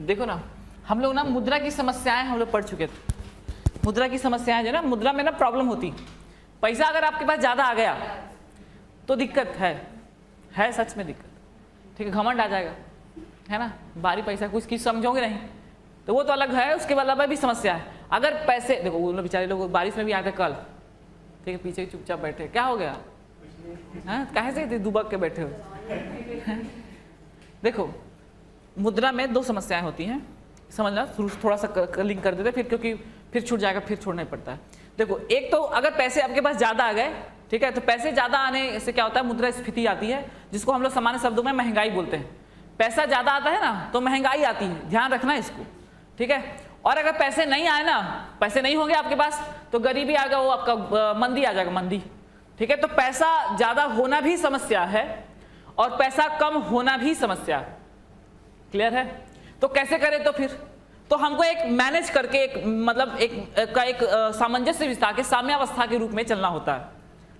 देखो ना, हम लोग ना मुद्रा की समस्याएं हम लोग पढ़ चुके थे। मुद्रा की समस्याएं जो ना, मुद्रा में ना प्रॉब्लम होती, पैसा अगर आपके पास ज़्यादा आ गया तो दिक्कत है सच में दिक्कत, ठीक है, घमंड आ जाएगा, है ना, भारी पैसा कुछ किस समझोगे नहीं तो वो तो अलग है, उसके अलावा भी समस्या है। अगर पैसे देखो, वो लोग बेचारे लोग बारिश में भी आए थे कल, ठीक है, पीछे चुपचाप बैठे, क्या हो गया, हाँ कहे से दुबक के बैठे हो। देखो मुद्रा में दो समस्याएं होती हैं, समझना, थोड़ा सा लिंक कर देते फिर, क्योंकि फिर छूट जाएगा, फिर छोड़ना ही पड़ता है। देखो एक तो अगर पैसे आपके पास ज़्यादा आ गए, ठीक है, तो पैसे ज़्यादा आने से क्या होता है, मुद्रास्फीति आती है, जिसको हम लोग सामान्य शब्दों में महंगाई बोलते हैं। पैसा ज़्यादा आता है ना तो महंगाई आती है, ध्यान रखना इसको, ठीक है। और अगर पैसे नहीं आए ना, पैसे नहीं होंगे आपके पास तो गरीबी आ गया, वो आपका मंदी आ जाएगा, मंदी, ठीक है। तो पैसा ज़्यादा होना भी समस्या है और पैसा कम होना भी समस्या है, क्लियर है। तो कैसे करें, तो फिर तो हमको एक मैनेज करके एक मतलब एक सामंजस्य विस्ता के साम्यावस्था के रूप में चलना होता है,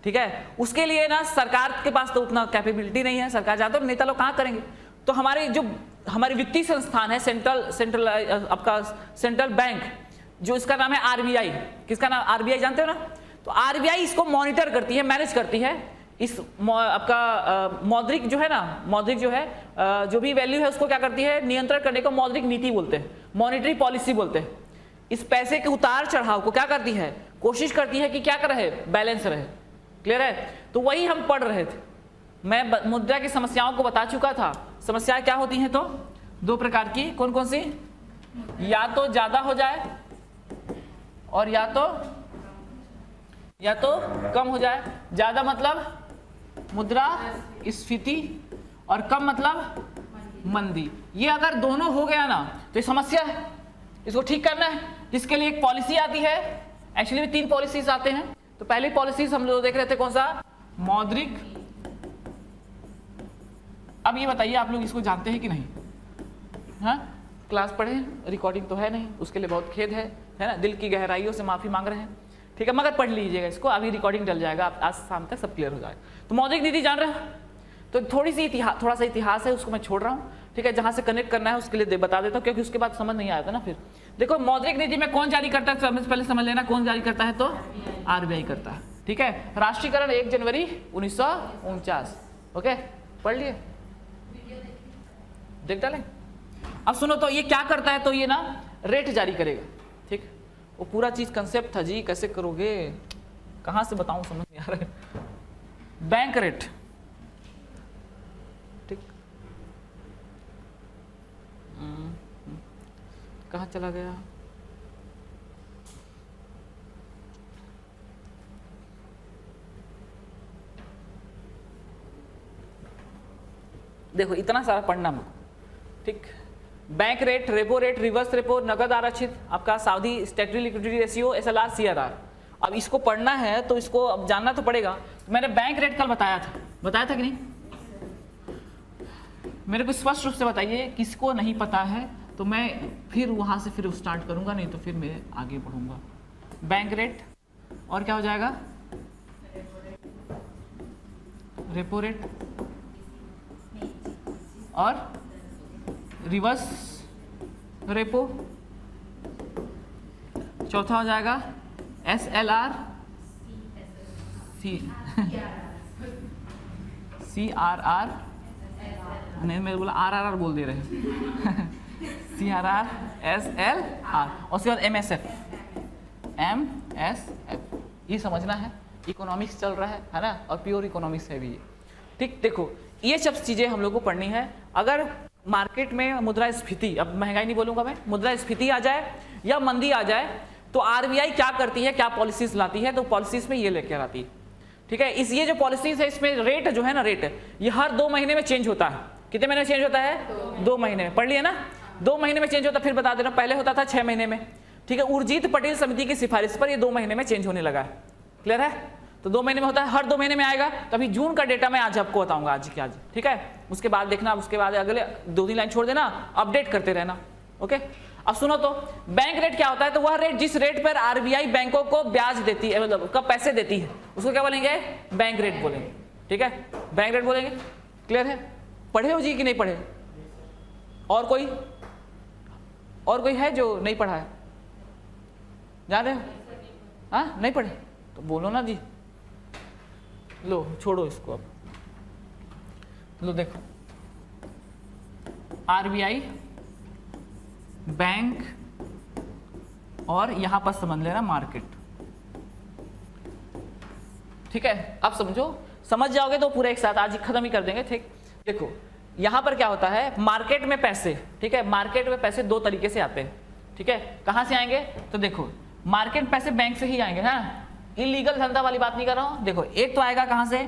ठीक है। उसके लिए ना सरकार के पास तो उतना कैपेबिलिटी नहीं है, सरकार ज़्यादा नेता लोग कहाँ करेंगे। तो हमारी वित्तीय संस्थान है सेंट्रल आपका सेंट्रल बैंक, जो इसका नाम है आरबीआई। किसका नाम, आरबीआई जानते हो ना। तो आरबीआई इसको मॉनिटर करती है, मैनेज करती है, इस आपका मौद्रिक जो है ना, मौद्रिक जो है जो भी वैल्यू है उसको क्या करती है, नियंत्रण करने को मौद्रिक नीति बोलते हैं, मॉनिटरी पॉलिसी बोलते हैं। इस पैसे के उतार चढ़ाव को क्या करती है, कोशिश करती है कि क्या कर रहे, बैलेंस रहे, क्लियर है। तो वही हम पढ़ रहे थे, मैं मुद्रा की समस्याओं को बता चुका था। समस्याएं क्या होती हैं, तो दो प्रकार की, कौन कौन सी, या तो ज्यादा हो जाए और या तो कम हो जाए। ज्यादा मतलब मुद्रा स्फीति और कम मतलब मंदी। ये अगर दोनों हो गया ना तो ये समस्या है, इसको ठीक करना है। इसके लिए एक पॉलिसी आती है, एक्चुअली 3 पॉलिसीज आते हैं। तो पहली पॉलिसीज हम लोग देख रहे थे, कौन सा, मौद्रिक। अब ये बताइए आप लोग इसको जानते हैं कि नहीं, हाँ क्लास पढ़े, रिकॉर्डिंग तो है नहीं, उसके लिए बहुत खेद है ना, दिल की गहराइयों से माफी मांग रहे हैं, ठीक है, मगर पढ़ लीजिएगा इसको, अभी रिकॉर्डिंग डल जाएगा, आप आज शाम तक सब क्लियर हो जाएगा। तो मौद्रिक नीति जान रहे हो, तो थोड़ा सा इतिहास है, उसको मैं छोड़ रहा हूँ, ठीक है, जहाँ से कनेक्ट करना है उसके लिए बता देता हूँ, क्योंकि उसके बाद समझ नहीं आया था ना। फिर देखो मौद्रिक नीति में कौन जारी करता है, पहले समझ लेना, कौन जारी करता है, तो आरबीआई करता है, ठीक है। राष्ट्रीयकरण 1 जनवरी 1949, ओके, पढ़ लिए, देख डालें। अब सुनो, तो ये क्या करता है, तो ये ना रेट जारी करेगा, ठीक, वो पूरा चीज कंसेप्ट था जी, कैसे करोगे, कहां से बताऊं, समझ नहीं आ रहा है। बैंक रेट, ठीक, कहां चला गया, देखो इतना सारा पढ़ना मुझको, ठीक। Bank rate, repo rate, reverse repo, नगद आरक्षित, आपका सावधि statutory liquidity ratio, SLR, CRR. अब इसको पढ़ना है तो इसको अब जानना तो पड़ेगा। मैंने बैंक रेट कल बताया था कि नहीं, मेरे को स्पष्ट रूप से बताइए, किसको नहीं पता है तो मैं फिर वहां से फिर स्टार्ट करूंगा, नहीं तो फिर मैं आगे बढ़ूंगा। बैंक रेट और क्या हो जाएगा, रेपो रेट और रिवर्स रेपो, चौथा हो जाएगा एसएलआर, सीआरआर, नहीं मैं बोला आरआरआर बोल दे रहे सीआरआर, एसएलआर, और उसके बाद एमएसएफ, ये समझना है, इकोनॉमिक्स चल रहा है ना, और प्योर इकोनॉमिक्स है भी ये, ठीक। देखो ये सब चीजें हम लोग को पढ़नी है। अगर मार्केट में मुद्रास्फीति, अब महंगाई नहीं बोलूंगा मैं, मुद्रास्फीति आ जाए या मंदी आ जाए तो आरबीआई क्या करती है, क्या पॉलिसीज लाती है, तो पॉलिसीज में ये लेकर आती है, ठीक है। ये जो पॉलिसीज है इसमें रेट जो है ना, रेट ये हर 2 महीने में चेंज होता है। कितने महीने में चेंज होता है, 2 महीने में, पढ़ लिया ना, 2 महीने में चेंज होता है। फिर बता देना, पहले होता था 6 महीने में, ठीक है। उर्जित पटेल समिति की सिफारिश पर ये 2 महीने में चेंज होने लगा है, क्लियर है। तो 2 महीने में होता है, हर 2 महीने में आएगा। तो अभी जून का डेटा मैं आज आपको बताऊंगा, आज की आज, ठीक है। उसके बाद देखना, उसके बाद अगले 2-3 लाइन छोड़ देना, अपडेट करते रहना, ओके। अब सुनो, तो बैंक रेट क्या होता है, तो वह रेट जिस रेट पर आरबीआई बैंकों को ब्याज देती है, मतलब कब पैसे देती है, उसको क्या बोलेंगे, बैंक रेट बोलेंगे, ठीक है, बैंक रेट बोलेंगे, क्लियर है। पढ़े हो जी कि नहीं पढ़े, और कोई और कोई है जो नहीं पढ़ा है? जान रहे हो? हाँ नहीं पढ़े तो बोलो ना जी। लो छोड़ो इसको, अब लो देखो, आरबीआई, बैंक और यहां पर समझ लेना मार्केट। ठीक है, अब समझो, समझ जाओगे तो पूरा एक साथ आज ही खत्म ही कर देंगे। ठीक, देखो यहां पर क्या होता है, मार्केट में पैसे, ठीक है, मार्केट में पैसे दो तरीके से आते हैं। ठीक है, कहां से आएंगे? तो देखो मार्केट पैसे बैंक से ही आएंगे, है इलीगल धंधा वाली बात नहीं कर रहा हूं। देखो एक तो आएगा कहां से,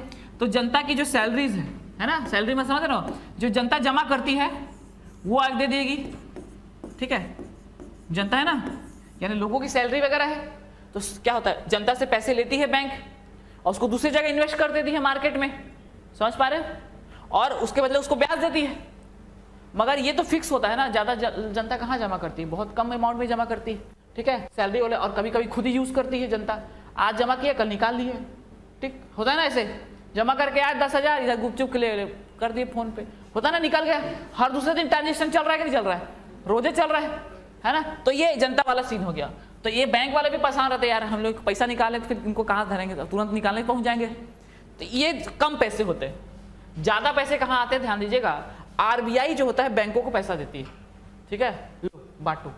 तो जनता की जो सैलरीज है ना, सैलरी में समझ रहे हो, जो जनता जमा करती है वो आगे दे देगी। ठीक है, जनता है ना, यानी लोगों की सैलरी वगैरह है, तो क्या होता है, जनता से पैसे लेती है बैंक और उसको दूसरी जगह इन्वेस्ट कर देती है मार्केट में, समझ पा रहे हो, और उसके बदले उसको ब्याज देती है। मगर ये तो फिक्स होता है ना, ज्यादा जनता कहाँ जमा करती है, बहुत कम अमाउंट में जमा करती है। ठीक है, सैलरी वाले, और कभी कभी खुद ही यूज करती है जनता, आज जमा किया कल निकाल लिए। ठीक होता है ना, ऐसे जमा करके आज 10,000 इधर गुपचुप के ले कर दिए फोन पे, होता है ना, निकल गया। हर दूसरे दिन ट्रांजेक्शन चल रहा है कि नहीं चल रहा है, रोजे चल रहा है ना। तो ये जनता वाला सीन हो गया। तो ये बैंक वाले भी परेशान रहते हैं, यार हम लोग पैसा निकाले तो फिर इनको कहाँ धरेंगे, तुरंत निकालने पहुंच जाएंगे। तो ये कम पैसे होते हैं, ज्यादा पैसे कहाँ आते हैं, ध्यान दीजिएगा, आरबीआई जो होता है बैंकों को पैसा देती है। ठीक है, लो बांटो,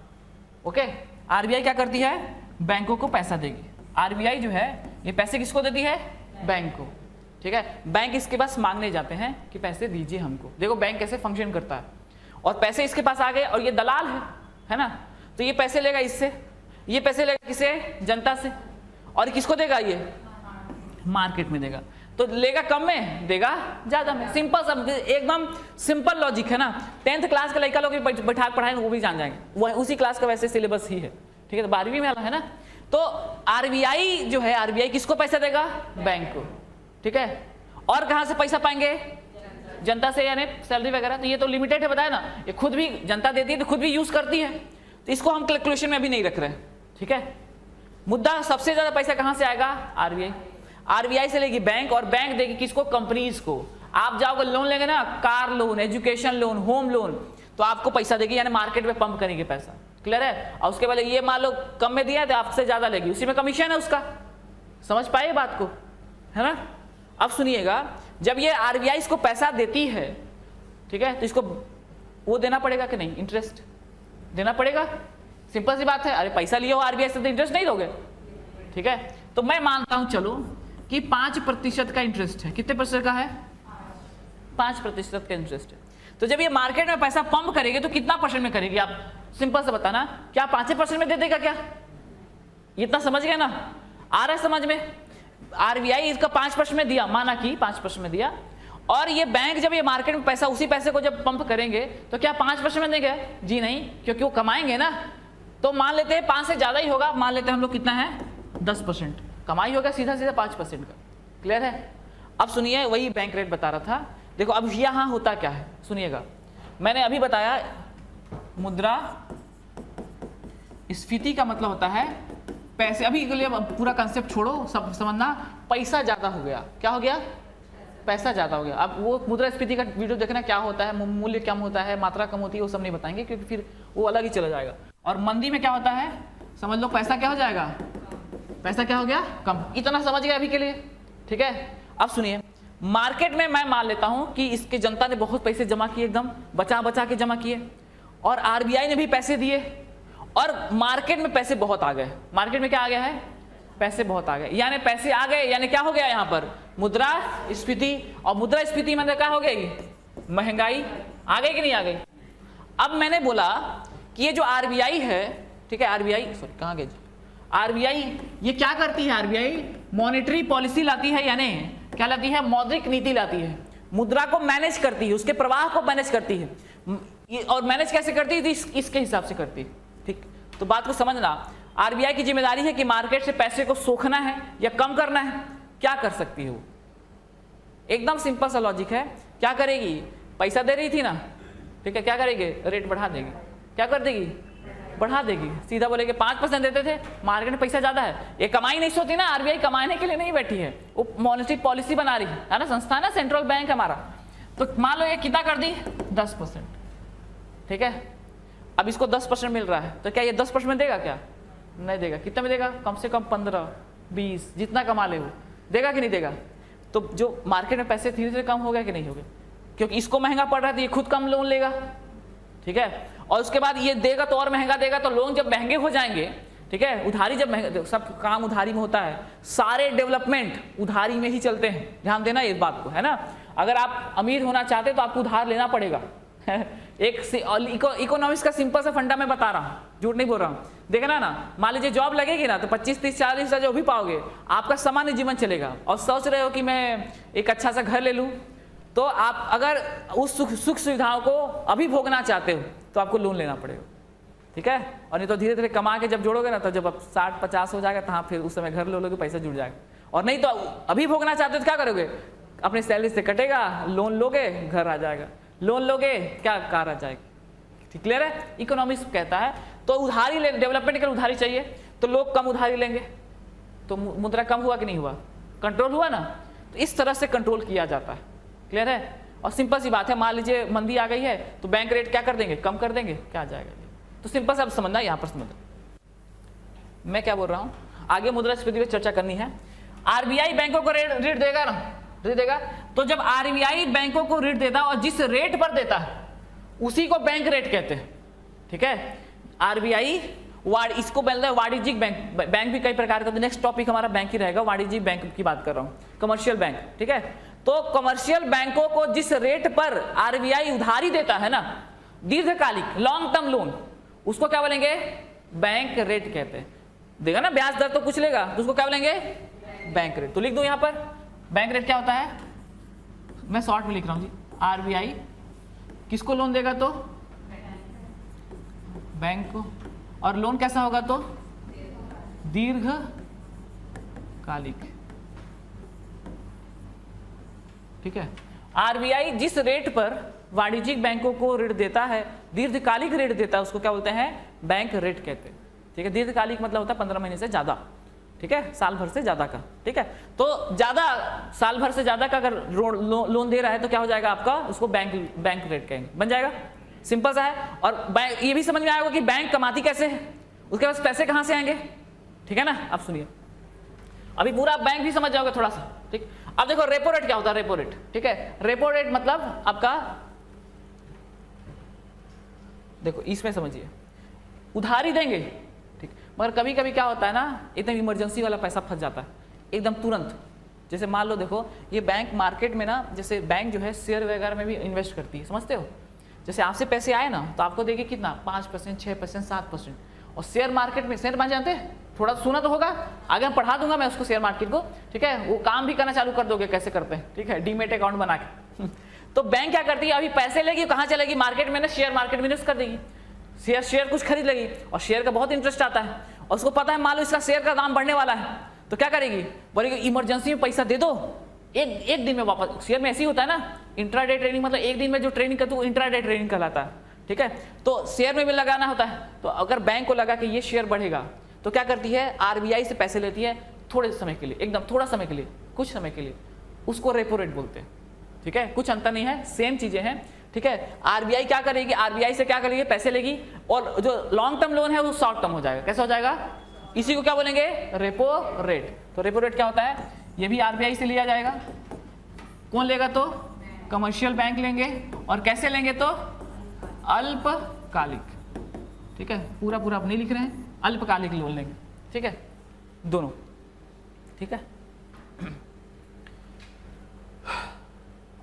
ओके, आरबीआई क्या करती है, बैंकों को पैसा देगी। आरबीआई जो है ये पैसे किसको देती है, बैंक को। ठीक है, बैंक इसके पास मांगने जाते हैं कि पैसे दीजिए हमको। देखो बैंक कैसे फंक्शन करता है, और पैसे इसके पास आ गए और ये दलाल है ना, तो ये पैसे लेगा इससे, ये पैसे लेगा किसे, जनता से, और किसको देगा, ये मार्केट में देगा। तो लेगा कम में, देगा ज्यादा में। सिंपल, सब एकदम सिंपल लॉजिक है ना। 10th क्लास के लड़का लोग बैठा पढ़ाए वो भी जान जाएंगे, वो उसी क्लास का वैसे सिलेबस ही है। ठीक है, तो 12वीं में है ना। तो आरबीआई जो है, आरबीआई किसको पैसा देगा, बैंक को। ठीक है, और कहां से पैसा पाएंगे, जनता से, यानी सैलरी वगैरह। तो ये तो लिमिटेड है, बताया ना, ये खुद भी जनता देती है तो खुद भी यूज करती है, तो इसको हम कैलकुलेशन में अभी नहीं रख रहे। ठीक है, मुद्दा सबसे ज्यादा पैसा कहां से आएगा, आरबीआई। आरबीआई से लेगी बैंक, और बैंक देगी किसको, कंपनीज को। आप जाओगे लोन लेंगे ना, car loan, education loan, home loan, तो आपको पैसा देगी, यानी मार्केट में पंप करेगी पैसा। क्लियर है, और उसके बाद ये मान लो कम में दिया है तो आपसे ज्यादा लेगी, उसी में कमीशन है उसका। समझ पाए बात को, है ना। अब सुनिएगा, जब ये आरबीआई इसको पैसा देती है, ठीक है, तो इसको वो देना पड़ेगा कि नहीं, इंटरेस्ट देना पड़ेगा। सिंपल सी बात है, अरे पैसा लिया हो आरबीआई से तो इंटरेस्ट नहीं दोगे। ठीक है, तो मैं मानता हूं चलो कि 5% का इंटरेस्ट है। कितने % का है, 5% का इंटरेस्ट है। तो जब ये मार्केट में पैसा पंप करेगी तो कितना % में करेगी, आप सिंपल से बताना, क्या 5% में दे देगा क्या, इतना समझ गया ना, आ रहा है समझ में। आरबीआई इसका 5% में दिया, माना कि 5% में दिया, और ये बैंक जब ये मार्केट में पैसा, उसी पैसे को जब पंप करेंगे तो क्या 5% में देंगे, जी नहीं, क्योंकि वो कमाएंगे ना। तो मान लेते हैं 5 से ज्यादा ही होगा, मान लेते हैं हम लोग कितना है, 10% कमाई होगा, सीधा सीधा 5% का। क्लियर है। अब सुनिए, वही बैंक रेट बता रहा था। देखो अब यहां होता क्या है, सुनिएगा, मैंने अभी बताया मुद्रा स्फीति का मतलब होता है पैसे। अभी के लिए पूरा कंसेप्ट छोड़ो, सब समझना, पैसा ज्यादा हो गया, क्या हो गया, पैसा ज्यादा हो गया। अब वो मुद्रा स्फीति का वीडियो देखना, क्या होता है, मूल्य कम होता है, मात्रा कम होती है, वो सब नहीं बताएंगे क्योंकि फिर वो अलग ही चला जाएगा। और मंदी में क्या होता है, समझ लो पैसा क्या हो जाएगा, पैसा क्या हो गया, कम। इतना समझ गया अभी के लिए। ठीक है, अब सुनिए, मार्केट में मैं मान लेता हूं कि इसके जनता ने बहुत पैसे जमा किए, एकदम बचा बचा के जमा किए, और आरबीआई ने भी पैसे दिए, और मार्केट में पैसे बहुत आ गए। मार्केट में क्या आ गया है, पैसे बहुत आ गए, यानी पैसे आ गए, यानी क्या हो गया यहाँ पर, मुद्रा स्फीति। और मुद्रा स्फीति मतलब क्या हो गई, महंगाई आ गई कि नहीं आ गई। अब मैंने बोला कि ये जो आरबीआई है, ठीक है, आरबीआई, सॉरी कहाँ गए, आरबीआई ये क्या करती है, आरबीआई मॉनेटरी पॉलिसी लाती है, यानी क्या लाती है, मौद्रिक नीति लाती है, मुद्रा को मैनेज करती है, उसके प्रवाह को मैनेज करती है। और मैनेज कैसे करती है, इसके हिसाब से करती है। ठीक, तो बात को समझना, आरबीआई की जिम्मेदारी है कि मार्केट से पैसे को सोखना है या कम करना है। क्या कर सकती है वो, एकदम सिंपल सा लॉजिक है। क्या करेगी, पैसा दे रही थी ना, ठीक है, क्या करेगी, रेट बढ़ा देगी। क्या कर देगी, बढ़ा देगी। सीधा बोलेगे 5% देते थे, मार्केट में पैसा ज्यादा है, ये कमाई नहीं सोती ना, आरबीआई कमाने के लिए नहीं बैठी है, वो मॉनेटरी पॉलिसी बना रही है ना, संस्था ना, सेंट्रल बैंक हमारा। तो मान लो ये कितना कर दी, 10%। ठीक है, अब इसको 10% मिल रहा है, तो क्या ये 10% में देगा? क्या नहीं देगा। कितना में देगा? कम से कम 15-20, जितना कमा ले वो देगा कि नहीं देगा? तो जो मार्केट में पैसे धीरे धीरे कम हो गए कि नहीं हो गए? क्योंकि इसको महंगा पड़ रहा है तो ये खुद कम लोन लेगा, ठीक है, और उसके बाद ये देगा तो और महंगा देगा, तो लोन जब महंगे हो जाएंगे, ठीक है, उधारी जब महंगे, सब काम उधारी में होता है, सारे डेवलपमेंट उधारी में ही चलते हैं, ध्यान देना इस बात को, है ना। अगर आप अमीर होना चाहते तो आपको उधार लेना पड़ेगा। एक इकोनॉमिक्स का सिंपल सा फंडा मैं बता रहा हूँ, झूठ नहीं बोल रहा हूँ। देखना ना, मान लीजिए जॉब लगेगी ना तो 25, 30, 40 हज़ार जो भी पाओगे, आपका सामान्य जीवन चलेगा। और सोच रहे हो कि मैं एक अच्छा सा घर ले लूँ, तो आप अगर उस सुख सुविधाओं को अभी भोगना चाहते हो तो आपको लोन लेना पड़ेगा, ठीक है। और नहीं तो धीरे धीरे कमा के जब जोड़ोगे ना, तो जब आप 60-50 हो जाएगा, तो फिर उस समय घर ले लोगे, पैसा जुड़ जाएगा। और नहीं तो अभी भोगना चाहते हो तो क्या करोगे? अपनी सैलरी से कटेगा, लोन लोगे, घर आ जाएगा, लोन लोगे, क्या कार आ जाएगी। क्लियर है? इकोनॉमिक्स कहता है तो उधारी ले, डेवलपमेंट के लिए उधारी चाहिए, तो लोग कम उधारी लेंगे, तो मुद्रा कम हुआ कि नहीं हुआ? कंट्रोल हुआ ना। तो इस तरह से कंट्रोल किया जाता है। क्लियर है? और सिंपल सी बात है, मान लीजिए मंदी आ गई है तो बैंक रेट क्या कर देंगे? कम कर देंगे, क्या आ जाएगा? तो सिंपल से आप समझना, यहाँ पर समझना मैं क्या बोल रहा हूँ। आगे मुद्रास्फीति पर चर्चा करनी है। आरबीआई बैंकों को ऋण देगा ना, ऋण देगा। तो जब आरबीआई बैंकों को ऋण देता है और जिस रेट पर देता है उसी को बैंक रेट कहते हैं, ठीक है। आरबीआई इसको बोलता है वाणिज्यिक बैंक। बैंक भी कई प्रकार का, तो नेक्स्ट टॉपिक हमारा बैंक ही रहेगा, वाणिज्यिक बैंक की बात कर रहा हूँ, कमर्शियल बैंक, ठीक है। तो कमर्शियल बैंकों को जिस रेट पर आरबीआई उधारी देता है ना, दीर्घकालिक लॉन्ग टर्म लोन, उसको क्या बोलेंगे? बैंक रेट कहते हैं। देखा ना, ब्याज दर तो कुछ लेगा, तो उसको क्या बोलेंगे? Bank rate. तो लिख दो यहाँ पर, बैंक रेट क्या होता है, मैं शॉर्ट में लिख रहा हूँ जी। आरबीआई किसको लोन देगा? तो बैंक को। और लोन कैसा होगा? तो दीर्घकालिक, ठीक है। आरबीआई जिस रेट पर वाणिज्यिक बैंकों को ऋण देता है, दीर्घकालिक ऋण देता है, उसको क्या बोलते हैं? बैंक रेट कहते हैं, ठीक है। दीर्घकालिक मतलब होता है 15 महीने से ज्यादा, ठीक है, साल भर से ज्यादा का, ठीक है। तो ज्यादा, साल भर से ज्यादा का अगर लोन दे रहा है तो क्या हो जाएगा आपका? उसको बैंक रेट कहेंगे, बन जाएगा। सिंपल सा है। और बैंक, ये भी समझ में आएगा कि बैंक कमाती कैसे है, उसके पास पैसे कहां से आएंगे, ठीक है ना। अब सुनिए, अभी पूरा बैंक भी समझ जाओगे थोड़ा सा, ठीक। अब देखो रेपो रेट क्या होता है? रेपो रेट, ठीक है। रेपो रेट मतलब आपका, देखो इसमें समझिए, उधारी देंगे, ठीक, मगर कभी कभी क्या होता है ना, एकदम इमरजेंसी वाला पैसा फंस जाता है एकदम तुरंत। जैसे मान लो, देखो ये बैंक मार्केट में ना, जैसे बैंक जो है शेयर वगैरह में भी इन्वेस्ट करती है, समझते हो। जैसे आपसे पैसे आए ना तो आपको देगी कितना? 5%, 6%, 7%। और शेयर मार्केट में, शेयर मार्केट जानते हैं, थोड़ा सुना तो होगा, आगे पढ़ा दूंगा मैं उसको, शेयर मार्केट को, ठीक है। वो काम भी करना चालू कर दोगे कैसे करते हैं, ठीक है, डीमेट अकाउंट बना के। तो बैंक क्या करती है, अभी पैसे लेगी, कहाँ चलेगी? मार्केट में ना, शेयर मार्केट में इन्वेस्ट कर देगी, शेयर कुछ खरीद लेगी, और शेयर का बहुत इंटरेस्ट आता है, और उसको पता है मान लो इसका शेयर का दाम बढ़ने वाला है, तो क्या करेगी? बोलेगी इमरजेंसी में पैसा दे दो, एक दिन में वापस। शेयर में ऐसे ही होता है ना, इंट्राडे ट्रेडिंग, मतलब एक दिन में जो ट्रेडिंग करते हो इंट्राडे ट्रेडिंग कहलाता है, ठीक है। तो शेयर में भी लगाना होता है। तो अगर बैंक को लगा कि ये शेयर बढ़ेगा, तो क्या करती है? आरबीआई से पैसे लेती है थोड़े समय के लिए, एकदम थोड़ा समय के लिए, कुछ समय के लिए, उसको रेपो रेट बोलते हैं, ठीक है। कुछ अंतर नहीं है, सेम चीजें हैं, ठीक है। आरबीआई क्या करेगी? आरबीआई से क्या करेगी? पैसे लेगी, और जो लॉन्ग टर्म लोन है वो शॉर्ट टर्म हो जाएगा। कैसा हो जाएगा? इसी को क्या बोलेंगे? Repo rate. तो रेपो रेट क्या होता है? ये भी आरबीआई से लिया जाएगा। कौन लेगा? तो कमर्शियल बैंक लेंगे। और कैसे लेंगे? तो अल्पकालिक, ठीक है। पूरा पूरा आप नहीं लिख रहे हैं, अल्पकालिक लोन लेंगे, ठीक है, दोनों, ठीक है।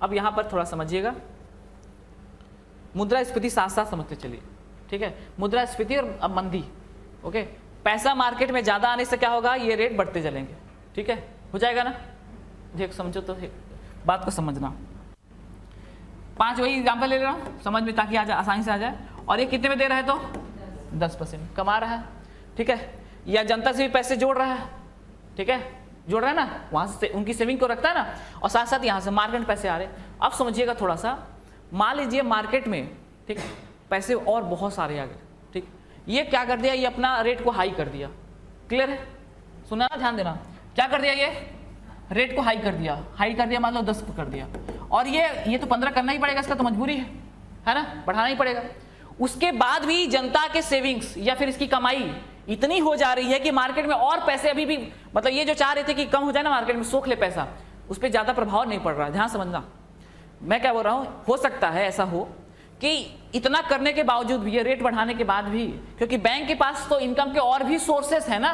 अब यहां पर थोड़ा समझिएगा, मुद्रास्फीति साथ साथ समझते चलिए, ठीक है। मुद्रास्फीति और अब मंदी, ओके। पैसा मार्केट में ज्यादा आने से क्या होगा? ये रेट बढ़ते चलेंगे, ठीक है, हो जाएगा ना। देख समझो तो बात को समझना। 5 वही एग्जाम्पल ले रहा हूँ समझ में, ताकि आ जाए, आसानी से आ जाए। और ये कितने में दे रहा है? तो 10% कमा रहा है, ठीक है। या जनता से भी पैसे जोड़ रहा है, ठीक है, जोड़ रहा है ना, वहां से उनकी सेविंग को रखता है ना, और साथ साथ यहाँ से मार्केट में पैसे आ रहे। अब समझिएगा थोड़ा सा, मान लीजिए मार्केट में, ठीक, पैसे और बहुत सारे आ गए, ठीक, ये क्या कर दिया? ये अपना रेट को हाई कर दिया। क्लियर है? सुना ना, ध्यान देना। क्या कर दिया? ये रेट को हाई कर दिया, हाई कर दिया, मान लो 10 कर दिया, और ये तो 15 करना ही पड़ेगा, इसका तो मजबूरी है ना, बढ़ाना ही पड़ेगा। उसके बाद भी जनता के सेविंग्स या फिर इसकी कमाई इतनी हो जा रही है कि मार्केट में और पैसे अभी भी, मतलब ये जो चाह रहे थे कि कम हो जाए ना मार्केट में, सोख ले पैसा, उस पर ज्यादा प्रभाव नहीं पड़ रहा है। ध्यान समझना मैं क्या बोल रहा हूं, हो सकता है ऐसा हो कि इतना करने के बावजूद भी, ये रेट बढ़ाने के बाद भी, क्योंकि बैंक के पास तो इनकम के और भी सोर्सेस है ना,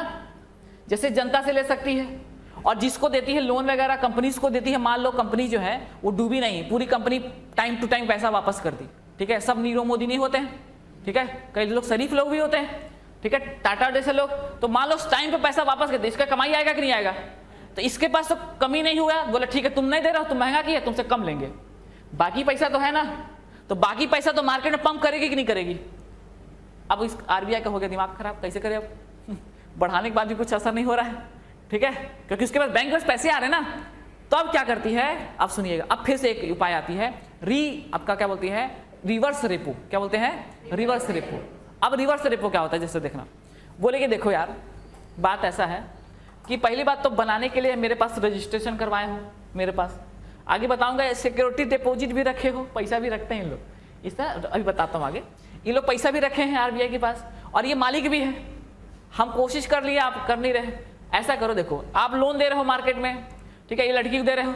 जैसे जनता से ले सकती है और जिसको देती है लोन वगैरह कंपनीज को देती है। मान लो कंपनी जो है वो डूबी नहीं, पूरी कंपनी टाइम टू टाइम पैसा वापस कर दी, ठीक है। सब नीरव मोदी नहीं होते हैं, ठीक है, कई लोग शरीफ लोग भी होते हैं, ठीक है, टाटा जैसे लोग। तो मान लो टाइम पे पैसा वापस कर दे, इसका कमाई आएगा कि नहीं आएगा? तो इसके पास तो कमी नहीं हुआ, बोला ठीक है तुम नहीं दे रहे हो, तुम महंगा किया, तुमसे कम लेंगे, बाकी पैसा तो है ना, तो बाकी पैसा तो मार्केट में पंप करेगी कि नहीं करेगी? अब इस आरबीआई का हो गया दिमाग खराब, कैसे करे अब बढ़ाने के बाद भी कुछ असर नहीं हो रहा है, ठीक है, क्योंकि उसके पास बैंक में पैसे आ रहे हैं ना। तो अब क्या करती है, अब सुनिएगा, अब फिर से एक उपाय आती है, आपका क्या बोलती है, रिवर्स रेपो। क्या बोलते हैं? Reverse repo. अब रिवर्स रेपो क्या होता है, जैसे देखना, बोलेगे देखो यार बात ऐसा है कि पहली बात तो बनाने के लिए मेरे पास रजिस्ट्रेशन करवाए हो, मेरे पास आगे बताऊंगा सिक्योरिटी डिपॉजिट भी रखे हो, पैसा भी रखते हैं इन लोग, इस तरह अभी बताता हूँ आगे। ये लोग पैसा भी रखे हैं आरबीआई के पास और ये मालिक भी है। हम कोशिश कर लिए, आप कर नहीं रहे। ऐसा करो, देखो आप लोन दे रहे हो मार्केट में, ठीक है, ये लड़की को दे रहे हो,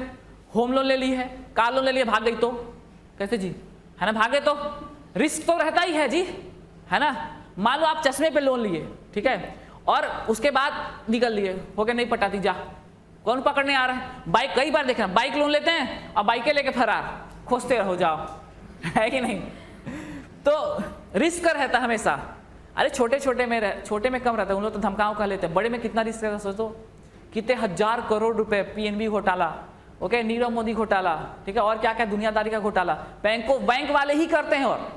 होम लोन ले ली है, कार लोन ले लिया, भाग गई तो कैसे जी, है ना, भागे तो रिस्क तो रहता ही है जी, है ना। मान लो आप चश्मे पे लोन लिए, ठीक है, और उसके बाद निकल लिए, हो गया नहीं पटाती, जा कौन पकड़ने आ रहा है। बाइक, कई बार देखना, बाइक लोन लेते हैं और बाइकें लेके फरार, खोजते रहो, जाओ, है कि नहीं। तो रिस्क रहता हमेशा। अरे छोटे छोटे में कम रहता है, उन लोग तो धमकाओ कर लेते हैं, बड़े में कितना रिस्क रहता है सोचो, कितने हजार करोड़ रुपए पीएनबी घोटाला, ओके, नीरव मोदी घोटाला, ठीक है, और क्या क्या दुनियादारी का घोटाला बैंक वाले ही करते हैं, और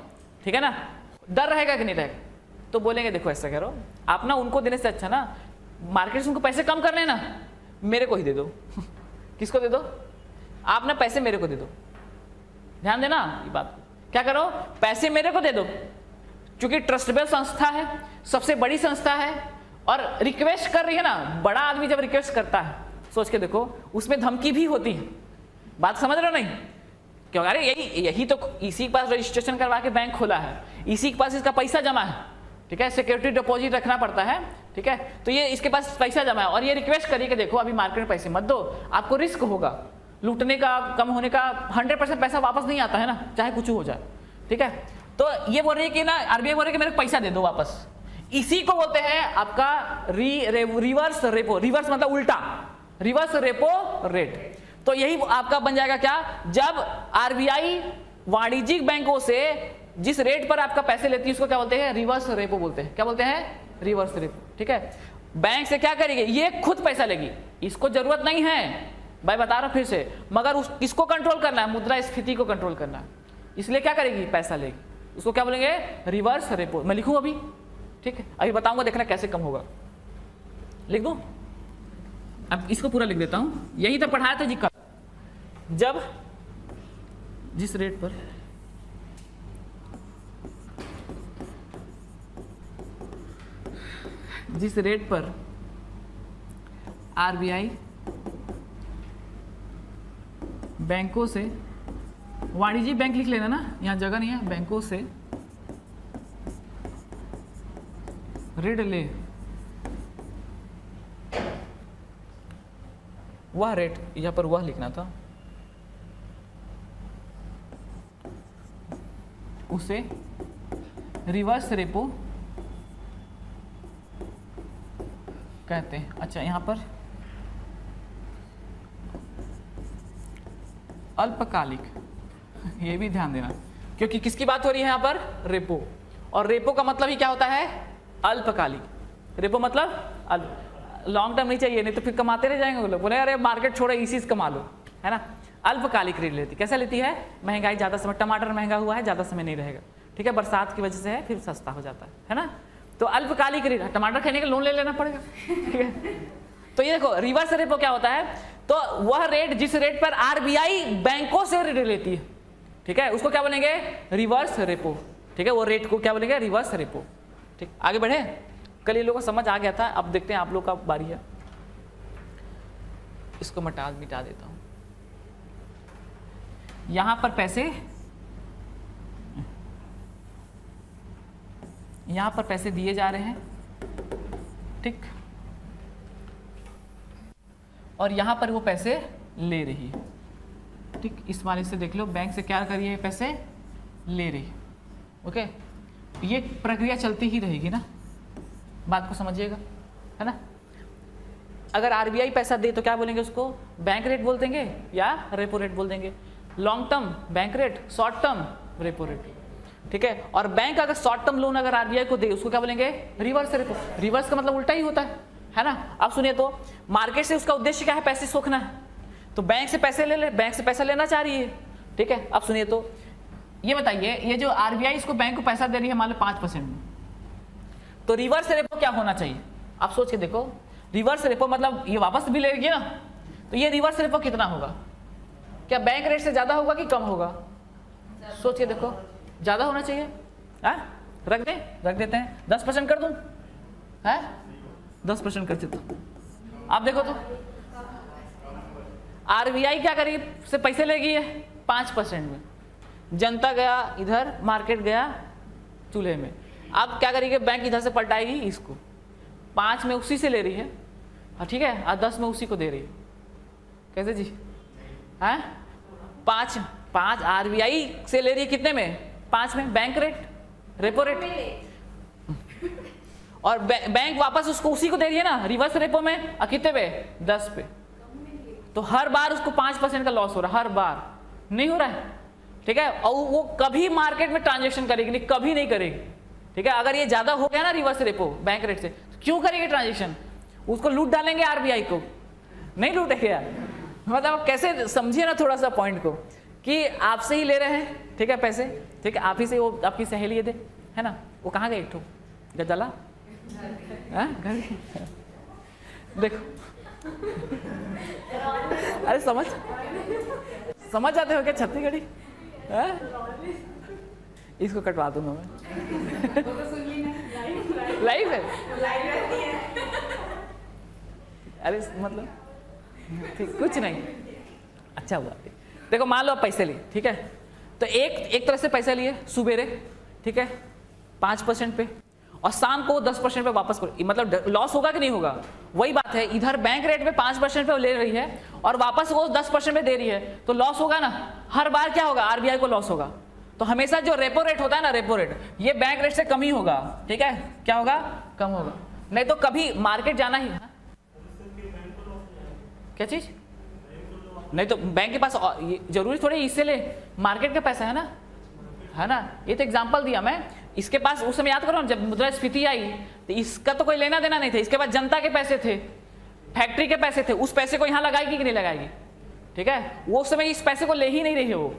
ठीक है ना, डर रहेगा कि नहीं रहेगा। तो बोलेंगे देखो ऐसा करो आप ना, उनको देने से अच्छा ना मार्केट से उनको पैसे कम कर लेना, मेरे को ही दे दो किसको दे दो? आप ना पैसे मेरे को दे दो, ध्यान देना ये बात, क्या करो, पैसे मेरे को दे दो, क्योंकि ट्रस्टेबल संस्था है, सबसे बड़ी संस्था है, और रिक्वेस्ट कर रही है ना। बड़ा आदमी जब रिक्वेस्ट करता है, सोच के देखो, उसमें धमकी भी होती है, बात समझ रहे हो नहीं? क्यों? अरे यही तो इसी के पास रजिस्ट्रेशन करवा के बैंक खोला है, इसी के पास इसका पैसा जमा है, ठीक है, सिक्योरिटी डिपॉजिट रखना पड़ता है, ठीक है, तो ये इसके पास पैसा जमा है और ये रिक्वेस्ट करिए कि देखो अभी मार्केट में पैसे मत दो, आपको रिस्क होगा, लूटने का, कम होने का, 100% पैसा वापस नहीं आता है ना, चाहे कुछ हो जाए, ठीक है। तो ये बोल रही है कि ना, आरबीआई बोल रही है कि मेरे को पैसा दे दो वापस, इसी को बोलते हैं आपका रिवर्स रेपो। रिवर्स मतलब उल्टा, रिवर्स रेपो रेट। तो यही आपका बन जाएगा क्या, जब आरबीआई वाणिज्यिक बैंकों से जिस रेट पर आपका पैसे लेती है उसको क्या बोलते हैं, रिवर्स रेपो बोलते हैं। क्या बोलते हैं? रिवर्स रेपो, ठीक है। बैंक से क्या करेगी, ये खुद पैसा लेगी, इसको जरूरत नहीं है, भाई बता रहा हूं फिर से, मगर किसको कंट्रोल करना है, मुद्रास्फीति को कंट्रोल करना है, इसलिए क्या करेगी, पैसा लेगी, उसको क्या बोलेंगे, रिवर्स रेपो। मैं लिखूं अभी, ठीक है, अभी बताऊंगा, देखना कैसे कम होगा, लिख दूं, अब इसको पूरा लिख देता हूं। यही तो पढ़ाया था जी कल, जब जिस रेट पर आरबीआई बैंकों से, वाणिज्यिक बैंक लिख लेना ना, यहां जगह नहीं है, बैंकों से ऋण ले, वह रेट, यहां पर वह लिखना था, उसे रिवर्स रेपो कहते हैं। अच्छा, यहां पर अल्पकालिक, ये भी ध्यान देना, क्योंकि किसकी बात हो रही है यहां पर, रेपो, और रेपो का मतलब ही क्या होता है, अल्पकालिक। रेपो मतलब लॉन्ग टर्म नहीं चाहिए, नहीं तो फिर कमाते रह जाएंगे वो लोग, बोले अरे मार्केट छोड़ो इसी से कमा लो, है ना। अल्पकालिक ऋण लेती, कैसे लेती है, महंगाई ज्यादा समय, टमाटर महंगा हुआ है, ज्यादा समय नहीं रहेगा, ठीक है, बरसात की वजह से है, फिर सस्ता हो जाता है ना। तो अल्पकालिक ऋण, टमाटर खाने का लोन ले लेना पड़ेगा, ठीक है। तो ये देखो रिवर्स रेपो क्या होता है, तो वह रेट जिस रेट पर आरबीआई बैंकों से ऋण लेती है, ठीक है, उसको क्या बोलेंगे, रिवर्स रेपो, ठीक है, वो रेट को क्या बोलेंगे, रिवर्स रेपो, ठीक। आगे बढ़े, कल ये लोगों को समझ आ गया था, अब देखते हैं आप लोग का बारी है। इसको मिटा देता हूं, यहां पर पैसे यहाँ पर पैसे दिए जा रहे हैं, ठीक, और यहाँ पर वो पैसे ले रही है, ठीक। इस वाले से देख लो, बैंक से क्या करिए, पैसे ले रही है, ओके। ये प्रक्रिया चलती ही रहेगी ना, बात को समझिएगा, है ना। अगर आरबीआई पैसा दे तो क्या बोलेंगे उसको, बैंक रेट बोल देंगे या रेपो रेट बोल देंगे। Long term bank rate, short term repo rate, ठीक है। और बैंक अगर शॉर्ट टर्म लोन अगर आरबीआई को दे उसको क्या बोलेंगे, रिवर्स रेपो। रिवर्स का मतलब उल्टा ही होता है ना। अब सुनिए, तो मार्केट से उसका उद्देश्य क्या है, पैसे सोखना है, तो बैंक से पैसे ले ले, बैंक से पैसा लेना चाह रही है, ठीक है। अब सुनिए, तो ये बताइए, ये जो आरबीआई इसको बैंक को पैसा दे रही है मान लो 5% में, तो रिवर्स रेपो क्या होना चाहिए, आप सोच के देखो। रिवर्स रेपो मतलब ये वापस भी लेगी ना, तो ये रिवर्स रेपो कितना होगा, क्या बैंक रेट से ज्यादा होगा कि कम होगा, सोच के देखो। ज्यादा होना चाहिए, रख देते हैं 10% कर दूं, 10% कर देता हूं। आप देखो तो आरबीआई क्या करेगी, से पैसे लेगी है 5% में, जनता गया इधर, मार्केट गया चूल्हे में। अब क्या करेगी, बैंक इधर से पलटाएगी इसको, 5 में उसी से ले रही है, ठीक है, और 10 में उसी को दे रही है। कैसे जी, हैं 5 आरबीआई से ले रही है कितने में, 5 में बैंक रेट, रेपो रेट, और बैंक वापस उसको उसी को दे रही है ना रिवर्स रेपो में, और कितने पे, 10 पे। तो हर बार उसको 5% का लॉस हो रहा है, हर बार नहीं हो रहा है, ठीक है। और वो कभी मार्केट में ट्रांजेक्शन करेगी नहीं, कभी नहीं करेगी, ठीक है। अगर ये ज्यादा हो गया ना रिवर्स रेपो बैंक रेट से, तो क्यों करेगी ट्रांजेक्शन, उसको लूट डालेंगे आरबीआई को, नहीं लूटेंगे यार। मतलब कैसे समझिए ना थोड़ा सा पॉइंट को, कि आपसे ही ले रहे हैं, ठीक है, पैसे, ठीक है, आप ही से, वो आपकी सहेली दे, है ना, वो कहाँ गए, एक ठो गजाला, घर, देखो अरे समझ जाते हो क्या छत्तीसगढ़ी, इसको कटवा दूंगा मैं। लाइव है, अरे मतलब ठीक, कुछ नहीं, अच्छा हुआ। देखो मान लो आप पैसे लिए, ठीक है, तो एक तरह से पैसे लिए सुबेरे, ठीक है, 5% पे, और शाम को 10% पे वापस करो, मतलब लॉस होगा कि नहीं होगा, वही बात है। इधर बैंक रेट में 5% पे ले रही है और वापस वो 10% पे दे रही है, तो लॉस होगा ना, हर बार क्या होगा, आरबीआई को लॉस होगा। तो हमेशा जो रेपो रेट होता है ना, रेपो रेट, ये बैंक रेट से कम ही होगा, ठीक है, क्या होगा, कम होगा, नहीं तो कभी मार्केट जाना ही है। क्या चीज, नहीं तो बैंक के पास जरूरी थोड़ी इससे ले, मार्केट का पैसा है ना, ये तो एग्जांपल दिया मैं। इसके पास उस समय याद करो जब मुद्रास्फीति आई, तो इसका तो कोई लेना देना नहीं था, इसके पास जनता के पैसे थे, फैक्ट्री के पैसे थे, उस पैसे को यहाँ लगाएगी कि नहीं लगाएगी, ठीक है। वो उस समय इस पैसे को ले ही नहीं रही है वो,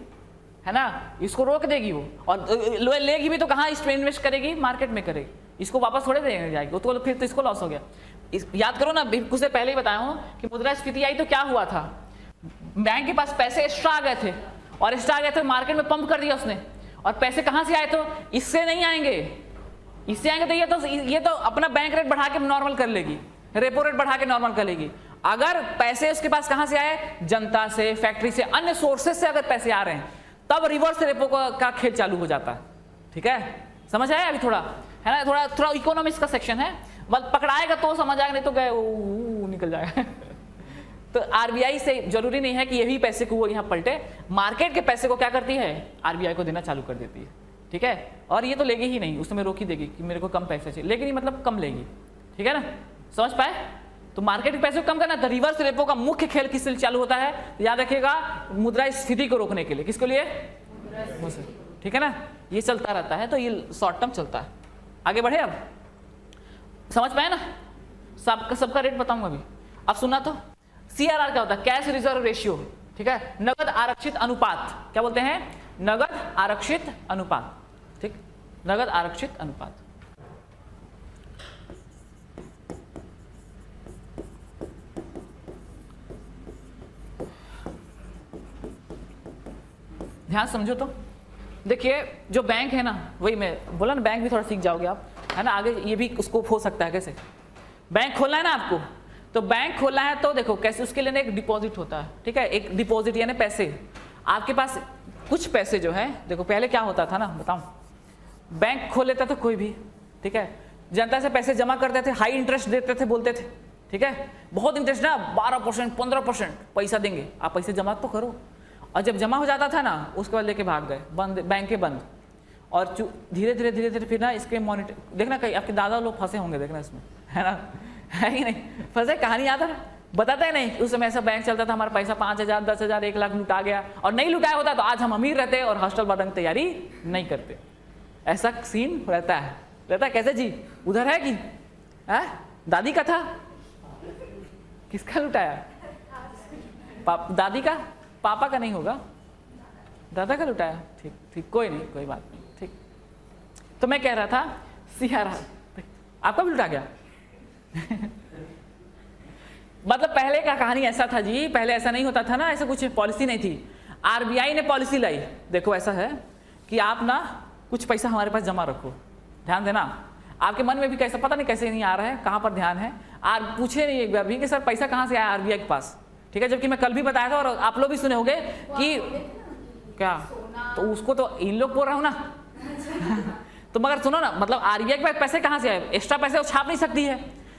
है ना, इसको रोक देगी वो, और लेगी भी तो कहाँ इन्वेस्ट करेगी, मार्केट में करेगी, इसको वापस थोड़े देने जाएगी, तो फिर तो इसको लॉस हो गया। याद करो ना, कुछ देर पहले ही बताया हूँ कि मुद्रास्फीति आई तो क्या हुआ था, बैंक के पास पैसे एक्स्ट्रा आ गए थे, और एक्स्ट्रा आ गए थे, मार्केट में पंप कर दिया उसने, और पैसे कहाँ से आए, तो इससे नहीं आएंगे, इससे आएंगे तो ये तो अपना बैंक रेट बढ़ा के नॉर्मल कर लेगी, रेपो रेट बढ़ा के नॉर्मल कर लेगी। अगर पैसे उसके पास कहाँ से आए, जनता से, फैक्ट्री से, अन्य सोर्सेस से अगर पैसे आ रहे हैं, तब रिवर्स रेपो का खेल चालू हो जाता है, ठीक है, समझ आया अभी थोड़ा, है ना, थोड़ा इकोनॉमिक्स का सेक्शन है, बस पकड़ाएगा तो समझ आएगा, नहीं तो गए निकल जाएगा। तो आरबीआई से जरूरी नहीं है कि यही पैसे को वो यहाँ पलटे, मार्केट के पैसे को क्या करती है, आरबीआई को देना चालू कर देती है, ठीक है। और ये तो लेगी ही नहीं, उसमें रोक ही देगी कि मेरे को कम पैसे चाहिए, लेकिन मतलब कम लेगी, ठीक है ना, समझ पाए। तो मार्केट के पैसे को कम करना, तो रिवर्स रेपो का मुख्य खेल किससे चालू होता है, याद रखिएगा, मुद्रास्फीति को रोकने के लिए, किसके लिए, ठीक है ना, ये चलता रहता है, तो ये शॉर्ट टर्म चलता है। आगे बढ़े, अब समझ पाए ना, सबका रेट बताऊंगा अभी। अब सुना तो CRR क्या होता है, कैश रिजर्व रेशियो, ठीक है, नगद आरक्षित अनुपात, क्या बोलते हैं, नगद आरक्षित अनुपात, ठीक, नगद आरक्षित अनुपात। ध्यान समझो तो, देखिए जो बैंक है ना, वही मैं बोला ना, बैंक भी थोड़ा सीख जाओगे आप, है ना, आगे ये भी स्कोप हो सकता है। कैसे बैंक खोलना है ना आपको, तो बैंक खोला है तो देखो कैसे, उसके लिए एक डिपॉजिट होता है, ठीक है, एक डिपॉजिट यानी पैसे, आपके पास कुछ पैसे जो है, देखो पहले क्या होता था ना, बताऊं, बैंक खोल लेता था कोई भी, ठीक है। जनता से पैसे जमा करते थे, हाई इंटरेस्ट देते थे, बोलते थे, ठीक है, बहुत इंटरेस्ट ना, 12% 15% पैसा देंगे, आप पैसे जमा तो करो। और जब जमा हो जाता था ना, उसके बाद लेके भाग गए, बंद, बैंकें बंद। और धीरे धीरे धीरे धीरे फिर ना इसके मॉनिटर, देखना कहीं आपके दादा लोग फंसे होंगे, देखना इसमें, है ना, है कि नहीं, फंसे, कहानी याद है, बताते हैं नहीं, उस समय ऐसा बैंक चलता था, हमारा पैसा 5,000 10,000 1 लाख लुटा गया, और नहीं लुटाया होता तो आज हम अमीर रहते और हॉस्टल बढ़ने की तैयारी नहीं करते। ऐसा सीन रहता है कैसे जी, उधर है कि है? दादी का था, किसका लुटाया? दादी का, पापा का नहीं होगा, दादा का लुटाया, ठीक ठीक, कोई नहीं, कोई बात नहीं, ठीक। तो मैं कह रहा था CRR आपका भी लुटा गया मतलब पहले का कहानी ऐसा था जी, पहले ऐसा नहीं होता था ना, ऐसा कुछ पॉलिसी नहीं थी। RBI ने पॉलिसी लाई, देखो ऐसा है कि आप ना कुछ पैसा हमारे पास जमा रखो, ध्यान देना, आपके मन में भी कैसा पता नहीं कैसे नहीं आ रहा है, कहाँ पर ध्यान है, पूछे नहीं एक बार भी कि सर पैसा कहाँ से आया RBI के पास, ठीक है, जबकि मैं कल भी बताया था और आप लोग भी सुने होंगे कि क्या, तो उसको तो इन लोग बोल रहा हूँ ना तो मगर सुनो ना, मतलब RBI के पास पैसे कहाँ से आए, एक्स्ट्रा पैसे वो छाप नहीं सकती है,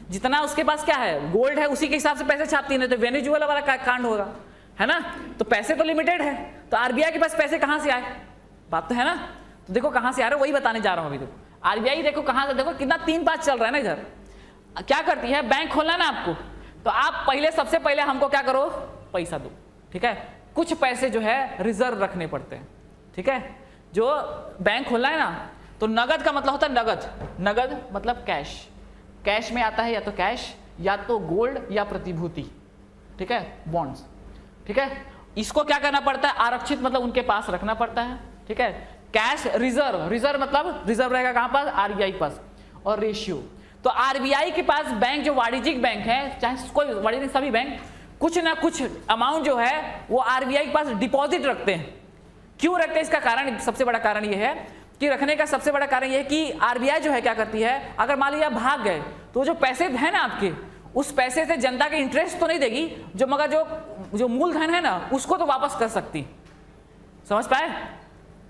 जितना उसके पास क्या है, गोल्ड है, उसी के हिसाब से पैसे छापती है, नहीं तो वेनेजुएला वाला कांड होगा, है ना, तो पैसे तो लिमिटेड है, तो RBI के पास पैसे कहाँ से आए, बात तो है ना। तो देखो कहाँ से आ रहे हो, वही बताने जा रहा हूँ अभी। देखो RBI देखो कहाँ से, देखो कितना 3 बात चल रहा है ना इधर। क्या करती है, बैंक खोलना ना आपको, तो आप पहले, सबसे पहले हमको क्या करो, पैसा दो, ठीक है, कुछ पैसे जो है रिजर्व रखने पड़ते हैं, ठीक है। जो बैंक खोलना है ना, तो नगद का मतलब होता है नगद, नगद मतलब कैश, कैश में आता है या तो कैश या तो गोल्ड या प्रतिभूति, ठीक है, बॉन्ड्स, ठीक है। इसको क्या करना पड़ता है, आरक्षित मतलब उनके पास रखना पड़ता है, ठीक है। कैश रिजर्व, रिजर्व मतलब रिजर्व रहेगा कहां पास, RBI पास। और रेशियो, तो RBI के पास बैंक जो वाणिज्यिक बैंक है, चाहे कोई वाणिज्यिक, सभी बैंक कुछ ना कुछ अमाउंट जो है वो RBI के पास डिपॉजिट रखते हैं। क्यों रखते हैं, इसका कारण, सबसे बड़ा कारण ये है कि रखने का सबसे बड़ा कारण ये है कि RBI जो है क्या करती है, अगर मान लीजिए आप भाग गए तो जो पैसे है ना आपके, उस पैसे से जनता के इंटरेस्ट तो नहीं देगी, जो मगर जो मूलधन है ना उसको तो वापस कर सकती, समझ पाए।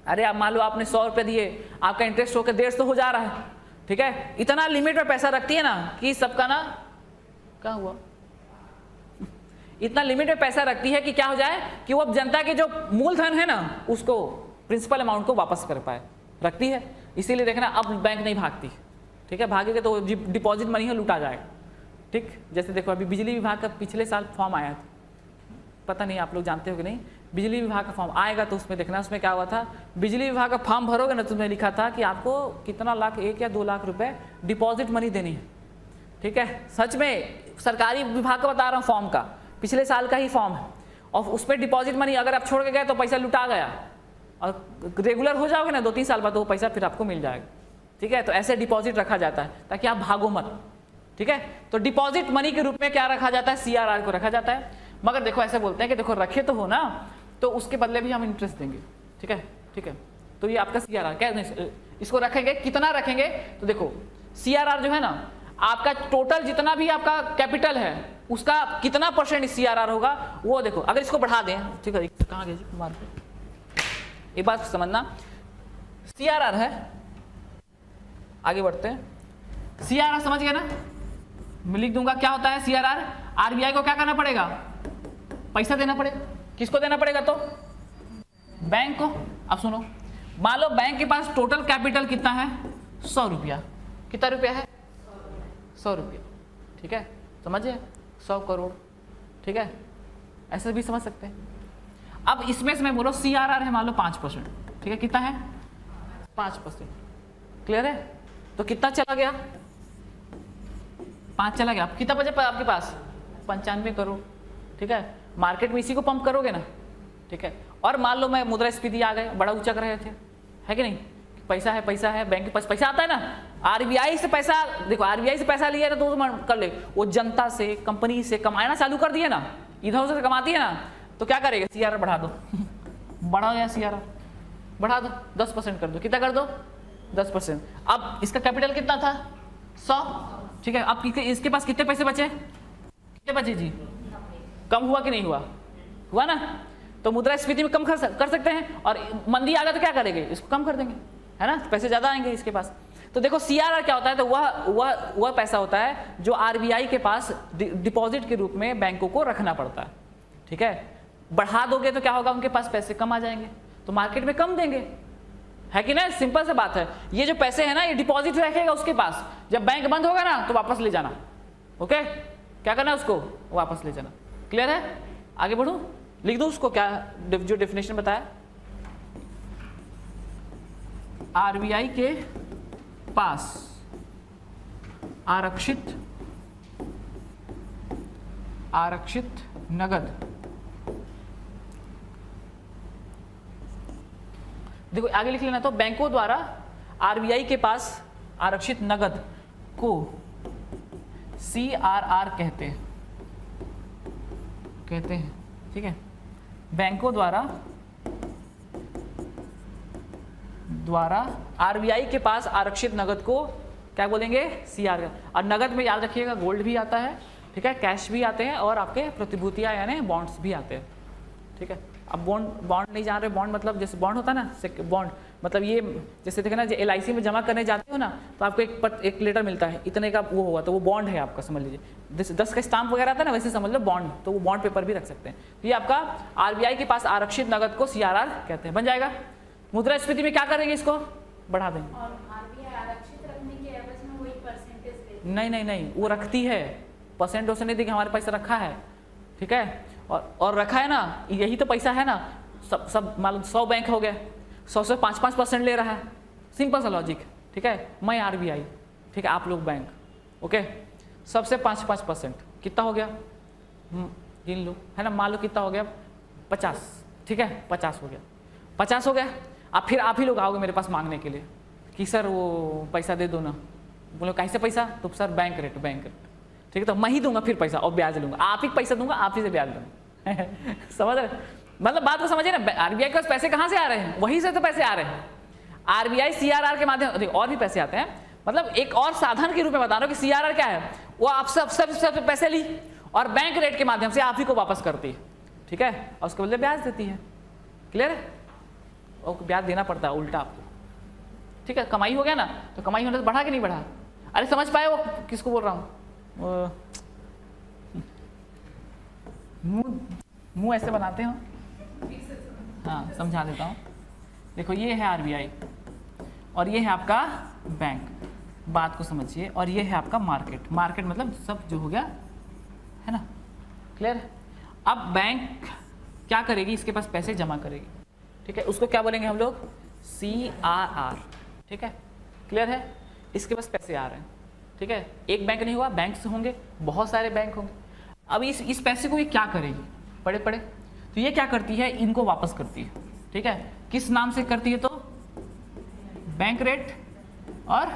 अरे आप मान लो आपने 100 रुपये दिए, आपका इंटरेस्ट होकर 150 हो जा रहा है, ठीक है, इतना लिमिट में पैसा रखती है ना कि सबका ना क्या हुआ इतना लिमिट में पैसा रखती है कि क्या हो जाए कि वो जनता के जो मूलधन है ना उसको, प्रिंसिपल अमाउंट को वापस कर पाए, रखती है। इसीलिए देखना अब बैंक नहीं भागती, ठीक है, भागेगा तो डिपॉजिट मनी है लूटा जाएगा, ठीक। जैसे देखो अभी बिजली विभाग का पिछले साल फॉर्म आया था, पता नहीं आप लोग जानते हो कि नहीं, बिजली विभाग का फॉर्म आएगा तो उसमें देखना, उसमें क्या हुआ था, बिजली विभाग का फॉर्म भरोगे ना, तुम्हें लिखा था कि आपको कितना लाख, 1 या 2 लाख रुपए डिपॉजिट मनी देनी है, ठीक है। सच में सरकारी विभाग का बता रहा हूँ, फॉर्म का पिछले साल का ही फॉर्म है, और उसमें डिपॉजिट मनी अगर आप छोड़ के गए तो पैसा लुटा गया, और रेगुलर हो जाओगे ना 2-3 साल बाद तो वो पैसा फिर आपको मिल जाएगा, ठीक है। तो ऐसे डिपॉजिट रखा जाता है ताकि आप भागो मत, ठीक है। तो डिपॉजिट मनी के रूप में क्या रखा जाता है, CRR को रखा जाता है। मगर देखो ऐसे बोलते हैं कि देखो रखे तो हो ना, तो उसके बदले भी हम इंटरेस्ट देंगे, ठीक है, ठीक है। तो ये आपका CRR क्या, इसको रखेंगे, कितना रखेंगे, तो देखो CRR जो है ना, आपका टोटल जितना भी आपका कैपिटल है उसका कितना % CRR होगा वो देखो। अगर इसको बढ़ा दें, ठीक है, कहाँ गए जी मार पे, एक बात समझना, CRR है, आगे बढ़ते हैं, CRR समझ गए ना, मैं लिख दूंगा क्या होता है CRR। RBI को क्या करना पड़ेगा, पैसा देना पड़ेगा, किसको देना पड़ेगा, तो बैंक को। अब सुनो, मान लो बैंक के पास टोटल कैपिटल कितना है, 100 रुपया, कितना रुपया है, 100 रुपया, ठीक है, समझिए 100 करोड़, ठीक है, ऐसे भी समझ सकते हैं। अब इसमें से मैं बोलो CRR है मान लो 5%, ठीक है, कितना है 5%, क्लियर है। तो कितना चला गया, 5 चला गया, कितना बचे आपके पास, 95 करोड़, ठीक है। मार्केट में इसी को पंप करोगे ना, ठीक है। और मान लो मैं मुद्रास्फीति आ गए, बड़ा ऊंचा कर रहे थे, है कि नहीं, पैसा है, बैंक के पास पैसा आता है ना, RBI से पैसा, देखो RBI से पैसा लिया ना तो कर ले, वो जनता से, कंपनी से कमाना चालू कर दिए ना, इधर उधर से कमाती है ना, तो क्या करेगा, CRR बढ़ा दो बढ़ा गया CRR, बढ़ा दो 10% कर दो, कितना कर दो 10%। अब इसका कैपिटल कितना था 100, ठीक है। अब इसके पास कितने पैसे बचे, कितने बचे जी, कम हुआ कि नहीं हुआ, हुआ ना। तो मुद्रास्फीति में कम कर सकते हैं, और मंदी आ गया तो क्या करेंगे, इसको कम कर देंगे, है ना, पैसे ज्यादा आएंगे इसके पास। तो देखो CRR क्या होता है, तो वह पैसा होता है जो RBI के पास डिपॉजिट के रूप में बैंकों को रखना पड़ता है। ठीक है, बढ़ा दोगे तो क्या होगा, उनके पास पैसे कम आ जाएंगे, तो मार्केट में कम देंगे, है कि नहीं? सिंपल सा बात है। ये जो पैसे है ना, ये डिपॉजिट रखेगा उसके पास, जब बैंक बंद होगा ना तो वापस ले जाना। ओके, क्या करना है उसको, वापस ले जाना। क्लियर है? आगे बढ़ूं, लिख दो उसको, क्या जो डेफिनेशन बताया, RBI के पास आरक्षित नगद, देखो आगे लिख लेना, तो बैंकों द्वारा RBI के पास आरक्षित नगद को CRR कहते हैं। ठीक है, बैंकों द्वारा RBI के पास आरक्षित नगद को क्या बोलेंगे, CRR। और नगद में याद रखिएगा गोल्ड भी आता है, ठीक है, कैश भी आते हैं, और आपके प्रतिभूतियां यानी बॉन्ड्स भी आते हैं। ठीक है, अब बॉन्ड नहीं जान रहे, बॉन्ड मतलब जैसे बॉन्ड होता है ना, बॉन्ड मतलब ये जैसे देखे ना, LIC में जमा करने जाते हो ना, तो आपको एक लेटर मिलता है इतने का, वो होगा तो वो बॉन्ड है आपका, समझ लीजिए। 10 का स्टाम्प वगैरह आता है ना, वैसे समझ लो बॉन्ड, तो वो बॉन्ड पेपर भी रख सकते हैं। तो ये आपका RBI के पास आरक्षित नगद को CRR कहते हैं। बन जाएगा। मुद्रास्फीति में क्या करेंगे, इसको बढ़ा देंगे। और RBI आरक्षित रखने के एवज में वही परसेंटेज देती है? नहीं, वो रखती है, परसेंट वैसे नहीं देगी, हमारे पैसा रखा है। ठीक है, और रखा है ना, यही तो पैसा है ना। सब मान लो 100 बैंक हो गए, 100 से 5% ले रहा है, सिंपल सा लॉजिक। ठीक है, मैं RBI, ठीक है, आप लोग बैंक, ओके, सबसे 5% कितना हो गया, गिन लो, है ना, मान लो कितना हो गया, 50। ठीक है, 50 हो गया। अब फिर आप ही लोग आओगे मेरे पास मांगने के लिए कि सर वो पैसा दे दो ना। बोलो कैसे पैसा, तो सर बैंक रेट। ठीक है, तो मैं ही दूंगा फिर पैसा, और ब्याज लूंगा, आप ही पैसा दूंगा, आप ही से ब्याज लूंगा। समझ रहे, मतलब बात को समझिए ना। RBI के पास पैसे कहाँ से आ रहे हैं, वहीं से तो पैसे आ रहे हैं। RBI CRR के माध्यम, और भी पैसे आते हैं, मतलब एक और साधन के रूप में बता रहा हूँ कि CRR क्या है, वो आप सब पैसे ली और बैंक रेट के माध्यम से आप ही को वापस करती है। ठीक है, और उसके बदले ब्याज देती है। क्लियर है? और ब्याज देना पड़ता है उल्टा आपको। ठीक है, कमाई हो गया ना, तो कमाई होने से बढ़ा कि नहीं बढ़ा? अरे समझ पाए वो किसको बोल रहा हूँ? मुंह ऐसे बनाते हो, हाँ समझा देता हूँ। देखो ये है RBI और ये है आपका बैंक, बात को समझिए। और ये है आपका मार्केट मतलब सब जो हो गया, है ना? क्लियर? अब बैंक क्या करेगी, इसके पास पैसे जमा करेगी। ठीक है, उसको क्या बोलेंगे हम लोग, CRR। ठीक है, क्लियर है? इसके पास पैसे आ रहे हैं। ठीक है, एक बैंक नहीं हुआ, बैंक से होंगे, बहुत सारे बैंक होंगे। अब इस पैसे को ये क्या करेगी, पढ़े तो ये क्या करती है, इनको वापस करती है। ठीक है, किस नाम से करती है, तो बैंक रेट और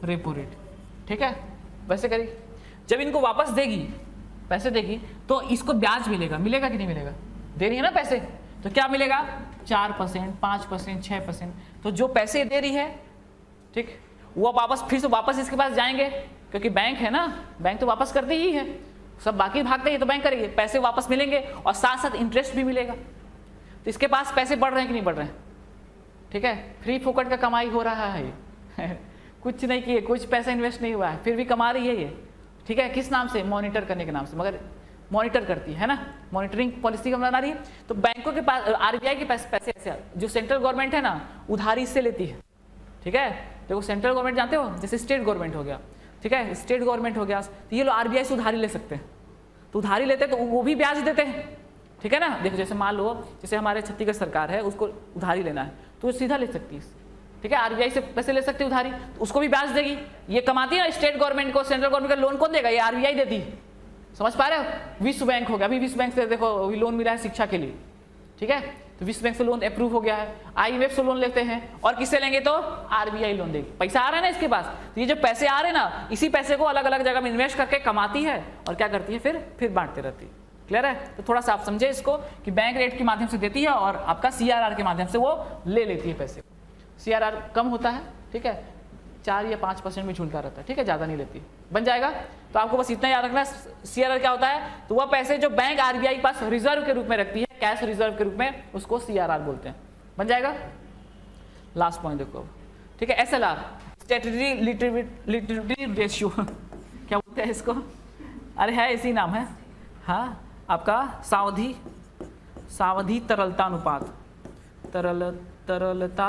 रेपो रेट। ठीक है, वैसे करेगी। जब इनको वापस देगी, पैसे देगी, तो इसको ब्याज मिलेगा कि नहीं मिलेगा? दे रही है ना पैसे, तो क्या मिलेगा, 4%, 5%, 6%। तो जो पैसे दे रही है, ठीक, वो वापस फिर से वापस इसके पास जाएंगे, क्योंकि बैंक है ना, बैंक तो वापस करती ही है। सब बाकी भागते हैं तो बैंक करेगी, पैसे वापस मिलेंगे और साथ साथ इंटरेस्ट भी मिलेगा। तो इसके पास पैसे बढ़ रहे हैं कि नहीं बढ़ रहे हैं? ठीक है, फ्री फोकट का कमाई हो रहा है कुछ नहीं किए, कुछ पैसा इन्वेस्ट नहीं हुआ है, फिर भी कमा रही है ये। ठीक है, किस नाम से, मॉनिटर करने के नाम से, मगर मॉनिटर करती है ना, मॉनिटरिंग पॉलिसी का बना रही है। तो बैंकों के पास, RBI के पास पैसे ऐसे, जो सेंट्रल गवर्नमेंट है ना, उधारी इससे लेती है। ठीक है, देखो सेंट्रल गवर्नमेंट जानते हो, जैसे स्टेट गवर्नमेंट हो गया। ठीक है, स्टेट गवर्नमेंट हो गया, तो ये लोग RBI से उधारी ले सकते हैं। तो उधारी लेते हैं तो वो भी ब्याज देते हैं। ठीक है ना, देखो जैसे मान लो, जैसे हमारे छत्तीसगढ़ सरकार है, उसको उधारी लेना है तो वो सीधा ले सकती है। ठीक है, RBI से पैसे ले सकती है उधारी, तो उसको भी ब्याज देगी। ये कमाती है ना स्टेट गवर्नमेंट को, सेंट्रल गवर्नमेंट का लोन कौन देगा, ये RBI देती है। समझ पा रहे हो? विश्व बैंक हो गया, अभी विश्व बैंक से देखो अभी लोन मिला है शिक्षा के लिए। ठीक है, तो विश्व बैंक से लोन अप्रूव हो गया है। IMF से लोन लेते हैं, और किससे लेंगे, तो RBI लोन देगी। पैसा आ रहा है ना इसके पास, तो ये जो पैसे आ रहे हैं ना, इसी पैसे को अलग अलग जगह में इन्वेस्ट करके कमाती है और क्या करती है, फिर बांटते रहती है। क्लियर है? तो थोड़ा सा आप समझे इसको कि बैंक रेट के माध्यम से देती है और आपका CRR के माध्यम से वो ले लेती है पैसे। CRR कम होता है, ठीक है, 4 या 5% में झूलता रहता है। ठीक है, ज़्यादा नहीं लेती। बन जाएगा? तो आपको बस इतना याद रखना, CRR क्या होता है, तो वह पैसे जो बैंक RBI के पास रिजर्व के रूप में रखती है, कैश रिजर्व के रूप में, उसको CRR बोलते हैं। बन जाएगा? लास्ट पॉइंट देखो अब। ठीक है। SLR स्टैट्यूटरी लिक्विडिटी रेशियो क्या बोलते हैं इसको, अरे है इसी नाम है, हाँ आपका सावधि तरलता अनुपात, तरलता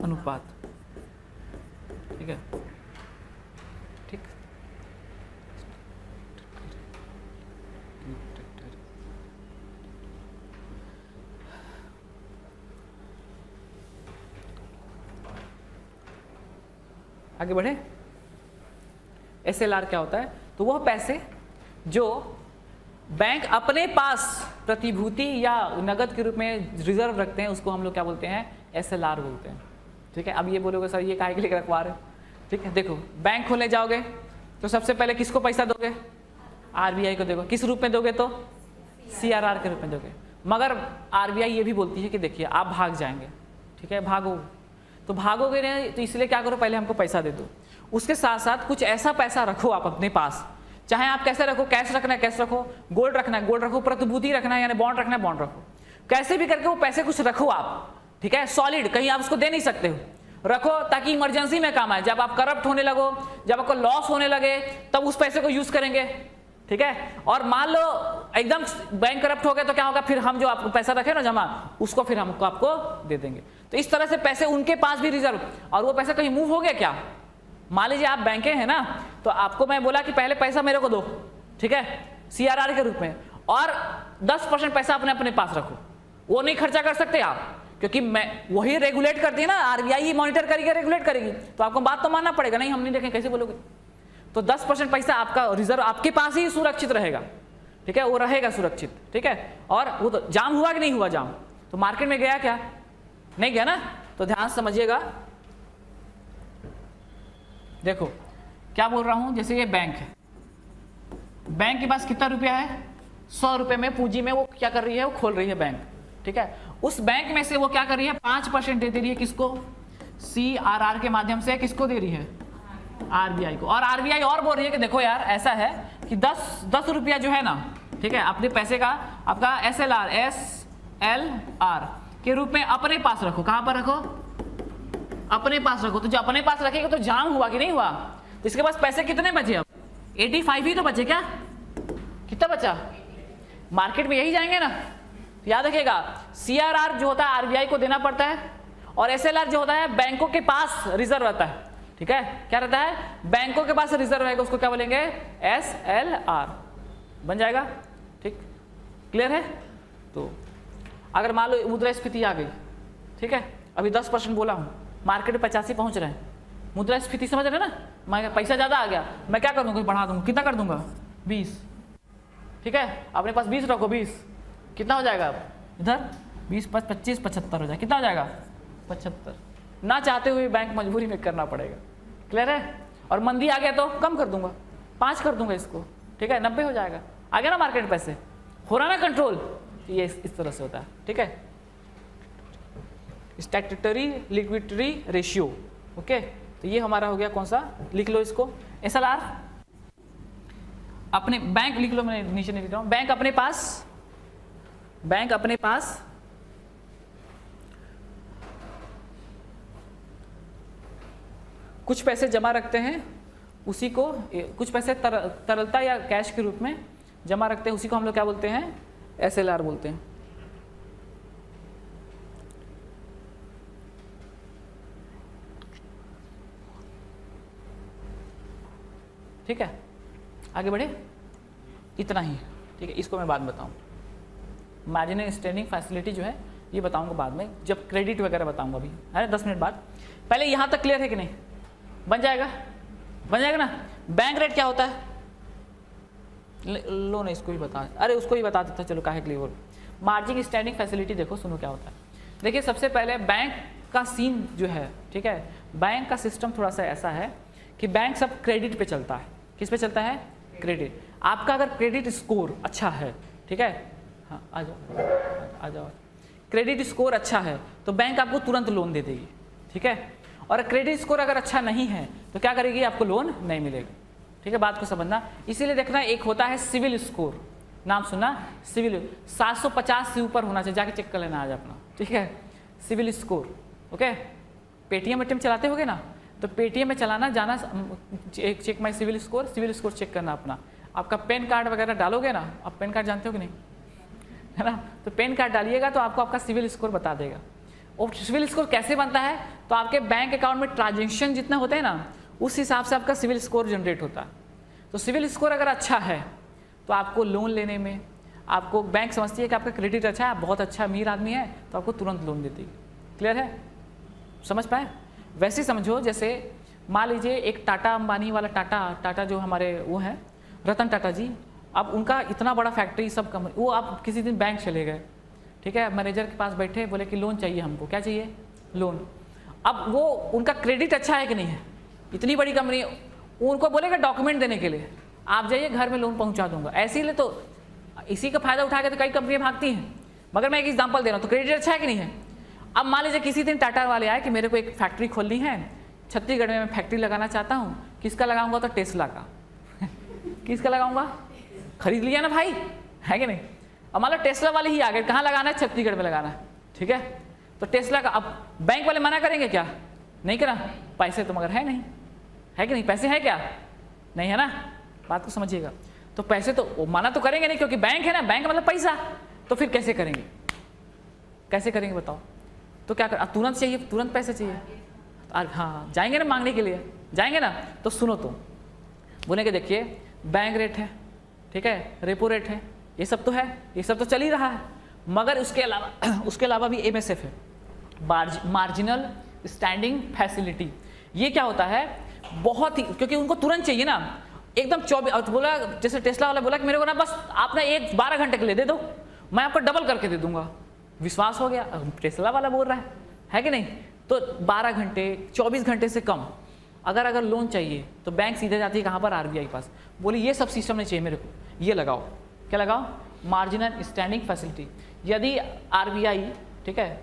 अनुपात, ठीक है, ठीक। आगे बढ़े। SLR क्या होता है, तो वह पैसे जो बैंक अपने पास प्रतिभूति या नगद के रूप में रिजर्व रखते हैं उसको हम लोग क्या बोलते हैं, SLR बोलते हैं, ठीक है। अब ये बोलोगे सर ये काहे के लिए रखवा रहे, ठीक है। देखो बैंक खोलने जाओगे तो सबसे पहले किसको पैसा दोगे, RBI को दोगे, किस रूप में दोगे तो CRR के रूप में दोगे। मगर RBI ये भी बोलती है कि देखिए आप भाग जाएंगे, ठीक है, भागो, तो भागोगे नहीं तो इसलिए क्या करो, पहले हमको पैसा दे दो। उसके साथ साथ कुछ ऐसा पैसा रखो आप अपने पास, चाहे आप कैसे रखो, कैश रखना है कैश रखो, गोल्ड रखना है गोल्ड रखो, प्रतिभूति रखना है यानी बॉन्ड रखना है बॉन्ड रखो, कैसे भी करके वो पैसे कुछ रखो आप, ठीक है, सॉलिड, कहीं आप उसको दे नहीं सकते हो, रखो ताकि इमरजेंसी में काम आए। जब आप करप्ट होने लगो, जब आपको लॉस होने लगे तब उस पैसे को यूज करेंगे, ठीक है। और मान लो एकदम बैंक करप्ट हो गए तो क्या होगा, फिर हम जो आपको पैसा रखे ना जमा, उसको फिर हमको आपको दे देंगे। तो इस तरह से पैसे उनके पास भी रिजर्व, और वो पैसे कहीं मूव हो गया क्या, मान लीजिए आप बैंके हैं ना, तो आपको मैं बोला कि पहले पैसा मेरे को दो, ठीक है, CRR के रूप में, और 10% पैसा अपने अपने पास रखो, वो नहीं खर्चा कर सकते आप, क्योंकि मैं वही रेगुलेट करती है ना, RBI ही मॉनिटर करेगी रेगुलेट करेगी, तो आपको बात तो मानना पड़ेगा, नहीं हम नहीं देखें कैसे बोलोगे। तो 10% पैसा आपका रिजर्व आपके पास ही सुरक्षित रहेगा, ठीक है, वो रहेगा सुरक्षित, ठीक है। और वो तो जाम हुआ कि नहीं हुआ जाम, तो मार्केट में गया क्या, नहीं गया ना, तो ध्यान समझिएगा। देखो क्या बोल रहा हूं, जैसे ये बैंक है, बैंक के पास कितना रुपया है, 100 रुपये में पूंजी में वो क्या कर रही है, वो खोल रही है बैंक, ठीक है। उस बैंक में से वो क्या कर रही है, 5% दे रही है, किसको, CRR के माध्यम से, किसको दे रही है, RBI को। और RBI और बोल रही है कि देखो यार ऐसा है कि 10 रुपया जो है ना, ठीक है, अपने पैसे का आपका SLR के रूप में अपने पास रखो, कहां पर रखो, अपने पास रखो। तो जो अपने पास रखेगा तो जाम हुआ कि नहीं हुआ, तो इसके पास पैसे कितने बचे, अब 85 ही तो बचे, क्या कितना बचा, मार्केट में यही जाएंगे ना। याद रखिएगा CRR जो होता है RBI को देना पड़ता है, और SLR जो होता है बैंकों के पास रिजर्व रहता है, ठीक है, क्या रहता है, बैंकों के पास रिजर्व रहेगा, उसको क्या बोलेंगे, SLR बन जाएगा, ठीक, क्लियर है। तो अगर मान लो मुद्रास्फीति आ गई, ठीक है, अभी 10% बोला हूं, मार्केट में 85 पहुंच रहे हैं, मुद्रास्फीति समझ रहे हैं ना, मैं पैसा ज्यादा आ गया, मैं क्या कर दूंगा, बढ़ा दूंगा, कितना कर दूंगा, 20, ठीक है, अपने पास 20 रखो, 20 कितना हो जाएगा, अब इधर 20 25 75 हो जाएगा, कितना हो जाएगा, 75, ना चाहते हुए बैंक मजबूरी में करना पड़ेगा, क्लियर है। और मंदी आ गया तो कम कर दूंगा, 5 कर दूंगा इसको, ठीक है, 90 हो जाएगा, आ गया ना मार्केट में पैसे, हो रहा ना कंट्रोल, ये इस तरह से होता है, ठीक है, स्टैट्यूटरी लिक्विडिटी रेशियो, ओके। तो ये हमारा हो गया कौन सा, लिख लो इसको, SLR अपने, बैंक लिख लो, मैं नीचे नहीं लिख रहा हूं, बैंक अपने पास कुछ पैसे जमा रखते हैं, उसी को कुछ पैसे तरलता या कैश के रूप में जमा रखते हैं, उसी को हम लोग क्या बोलते हैं, SLR बोलते हैं, ठीक है। आगे बढ़े, इतना ही, ठीक है। इसको मैं बाद में बताऊँ, मार्जिनल स्टैंडिंग फैसिलिटी जो है ये बताऊंगा बाद में, जब क्रेडिट वगैरह बताऊंगा, अभी है 10 मिनट बाद। पहले यहाँ तक क्लियर है कि नहीं, बन जाएगा ना। बैंक रेट क्या होता है, लो ना इसको भी बता, अरे उसको भी बता देता, चलो काहे क्लियर। मार्जिन स्टैंडिंग फैसिलिटी देखो, सुनो क्या होता है। देखिए सबसे पहले बैंक का सीन जो है, ठीक है, बैंक का सिस्टम थोड़ा सा ऐसा है कि बैंक सब क्रेडिट पे चलता है, किस पे चलता है, क्रेडिट। आपका अगर क्रेडिट स्कोर अच्छा है, ठीक है, हाँ आ जाओ, क्रेडिट स्कोर अच्छा है तो बैंक आपको तुरंत लोन दे देगी, ठीक है। और क्रेडिट स्कोर अगर अच्छा नहीं है तो क्या करेगी, आपको लोन नहीं मिलेगा, ठीक है, बात को समझना। इसीलिए देखना, एक होता है सिविल स्कोर, नाम सुना, सिविल 750 से ऊपर होना चाहिए, जाके चेक कर लेना आज अपना, ठीक है, सिविल स्कोर, ओके। पेटीएम वेटीएम चलाते होगे ना, तो पेटीएम में चलाना जाना, check my CIBIL score check करना अपना। आपका पैन कार्ड वगैरह डालोगे ना, आप पैन कार्ड जानते हो कि नहीं, है ना, तो पैन कार्ड डालिएगा तो आपको आपका सिविल स्कोर बता देगा। और सिविल स्कोर कैसे बनता है, तो आपके बैंक अकाउंट में ट्रांजेक्शन जितना होता है ना, उस हिसाब से आपका सिविल स्कोर जनरेट होता है। तो सिविल स्कोर अगर अच्छा है तो आपको लोन लेने में, आपको बैंक समझती है कि आपका क्रेडिट अच्छा है, आप बहुत अच्छा अमीर आदमी है, तो आपको तुरंत लोन देती है। क्लियर है, समझ पाए? वैसे समझो जैसे मान लीजिए एक टाटा अंबानी वाला, टाटा जो हमारे वो हैं रतन टाटा जी, अब उनका इतना बड़ा फैक्ट्री सब कंपनी, वो आप किसी दिन बैंक चले गए, ठीक है, मैनेजर के पास बैठे, बोले कि लोन चाहिए हमको, क्या चाहिए, लोन। अब वो उनका क्रेडिट अच्छा है कि नहीं है, इतनी बड़ी कंपनी, उनको बोलेगा डॉक्यूमेंट देने के लिए, आप जाइए घर में लोन पहुंचा दूंगा, ऐसे ही तो इसी का फायदा उठा के तो कई कंपनियां भागती हैं। मगर मैं एक एग्जांपल दे रहा हूँ, तो क्रेडिट अच्छा है कि नहीं है। अब मान लीजिए किसी दिन टाटा वाले आए कि मेरे को एक फैक्ट्री खोलनी है छत्तीसगढ़ में, मैं फैक्ट्री लगाना चाहता हूँ, किसका लगाऊंगा, तो टेस्ला का किसका लगाऊंगा, खरीद लिया ना भाई, है कि नहीं। अब मान लो टेस्ला वाले ही आ गए, कहाँ लगाना है, छत्तीसगढ़ में लगाना है, ठीक है, तो टेस्ला का, अब बैंक वाले मना करेंगे क्या, नहीं करा, पैसे तो मगर है नहीं, है कि नहीं, पैसे है क्या, नहीं है ना, बात को समझिएगा। तो पैसे तो मना तो करेंगे नहीं, क्योंकि बैंक है ना, बैंक मतलब पैसा, तो फिर कैसे करेंगे, कैसे करेंगे बताओ। तो क्या कर, तुरंत चाहिए, तुरंत पैसे चाहिए, हाँ जाएंगे ना मांगने के लिए, जाएंगे ना, तो सुनो तुम बोलेंगे देखिए बैंक रेट है, ठीक है, रेपो रेट है, ये सब तो है, ये सब तो चल ही रहा है, मगर उसके अलावा भी MSF है, मार्जिनल स्टैंडिंग फैसिलिटी। ये क्या होता है, बहुत ही, क्योंकि उनको तुरंत चाहिए ना, एकदम 24, बोला जैसे टेस्ला वाला बोला कि मेरे को ना बस आपने 12 घंटे के लिए दे दो, मैं आपको डबल करके दे दूंगा, विश्वास हो गया, टेस्ला वाला बोल रहा है कि नहीं। तो 12 घंटे 24 घंटे से कम अगर लोन चाहिए तो बैंक सीधे जाती है कहाँ पर, RBI पास, बोली ये सब सिस्टम नहीं चाहिए मेरे को, ये लगाओ, क्या लगाओ, मार्जिनल स्टैंडिंग फैसिलिटी। यदि RBI, ठीक है,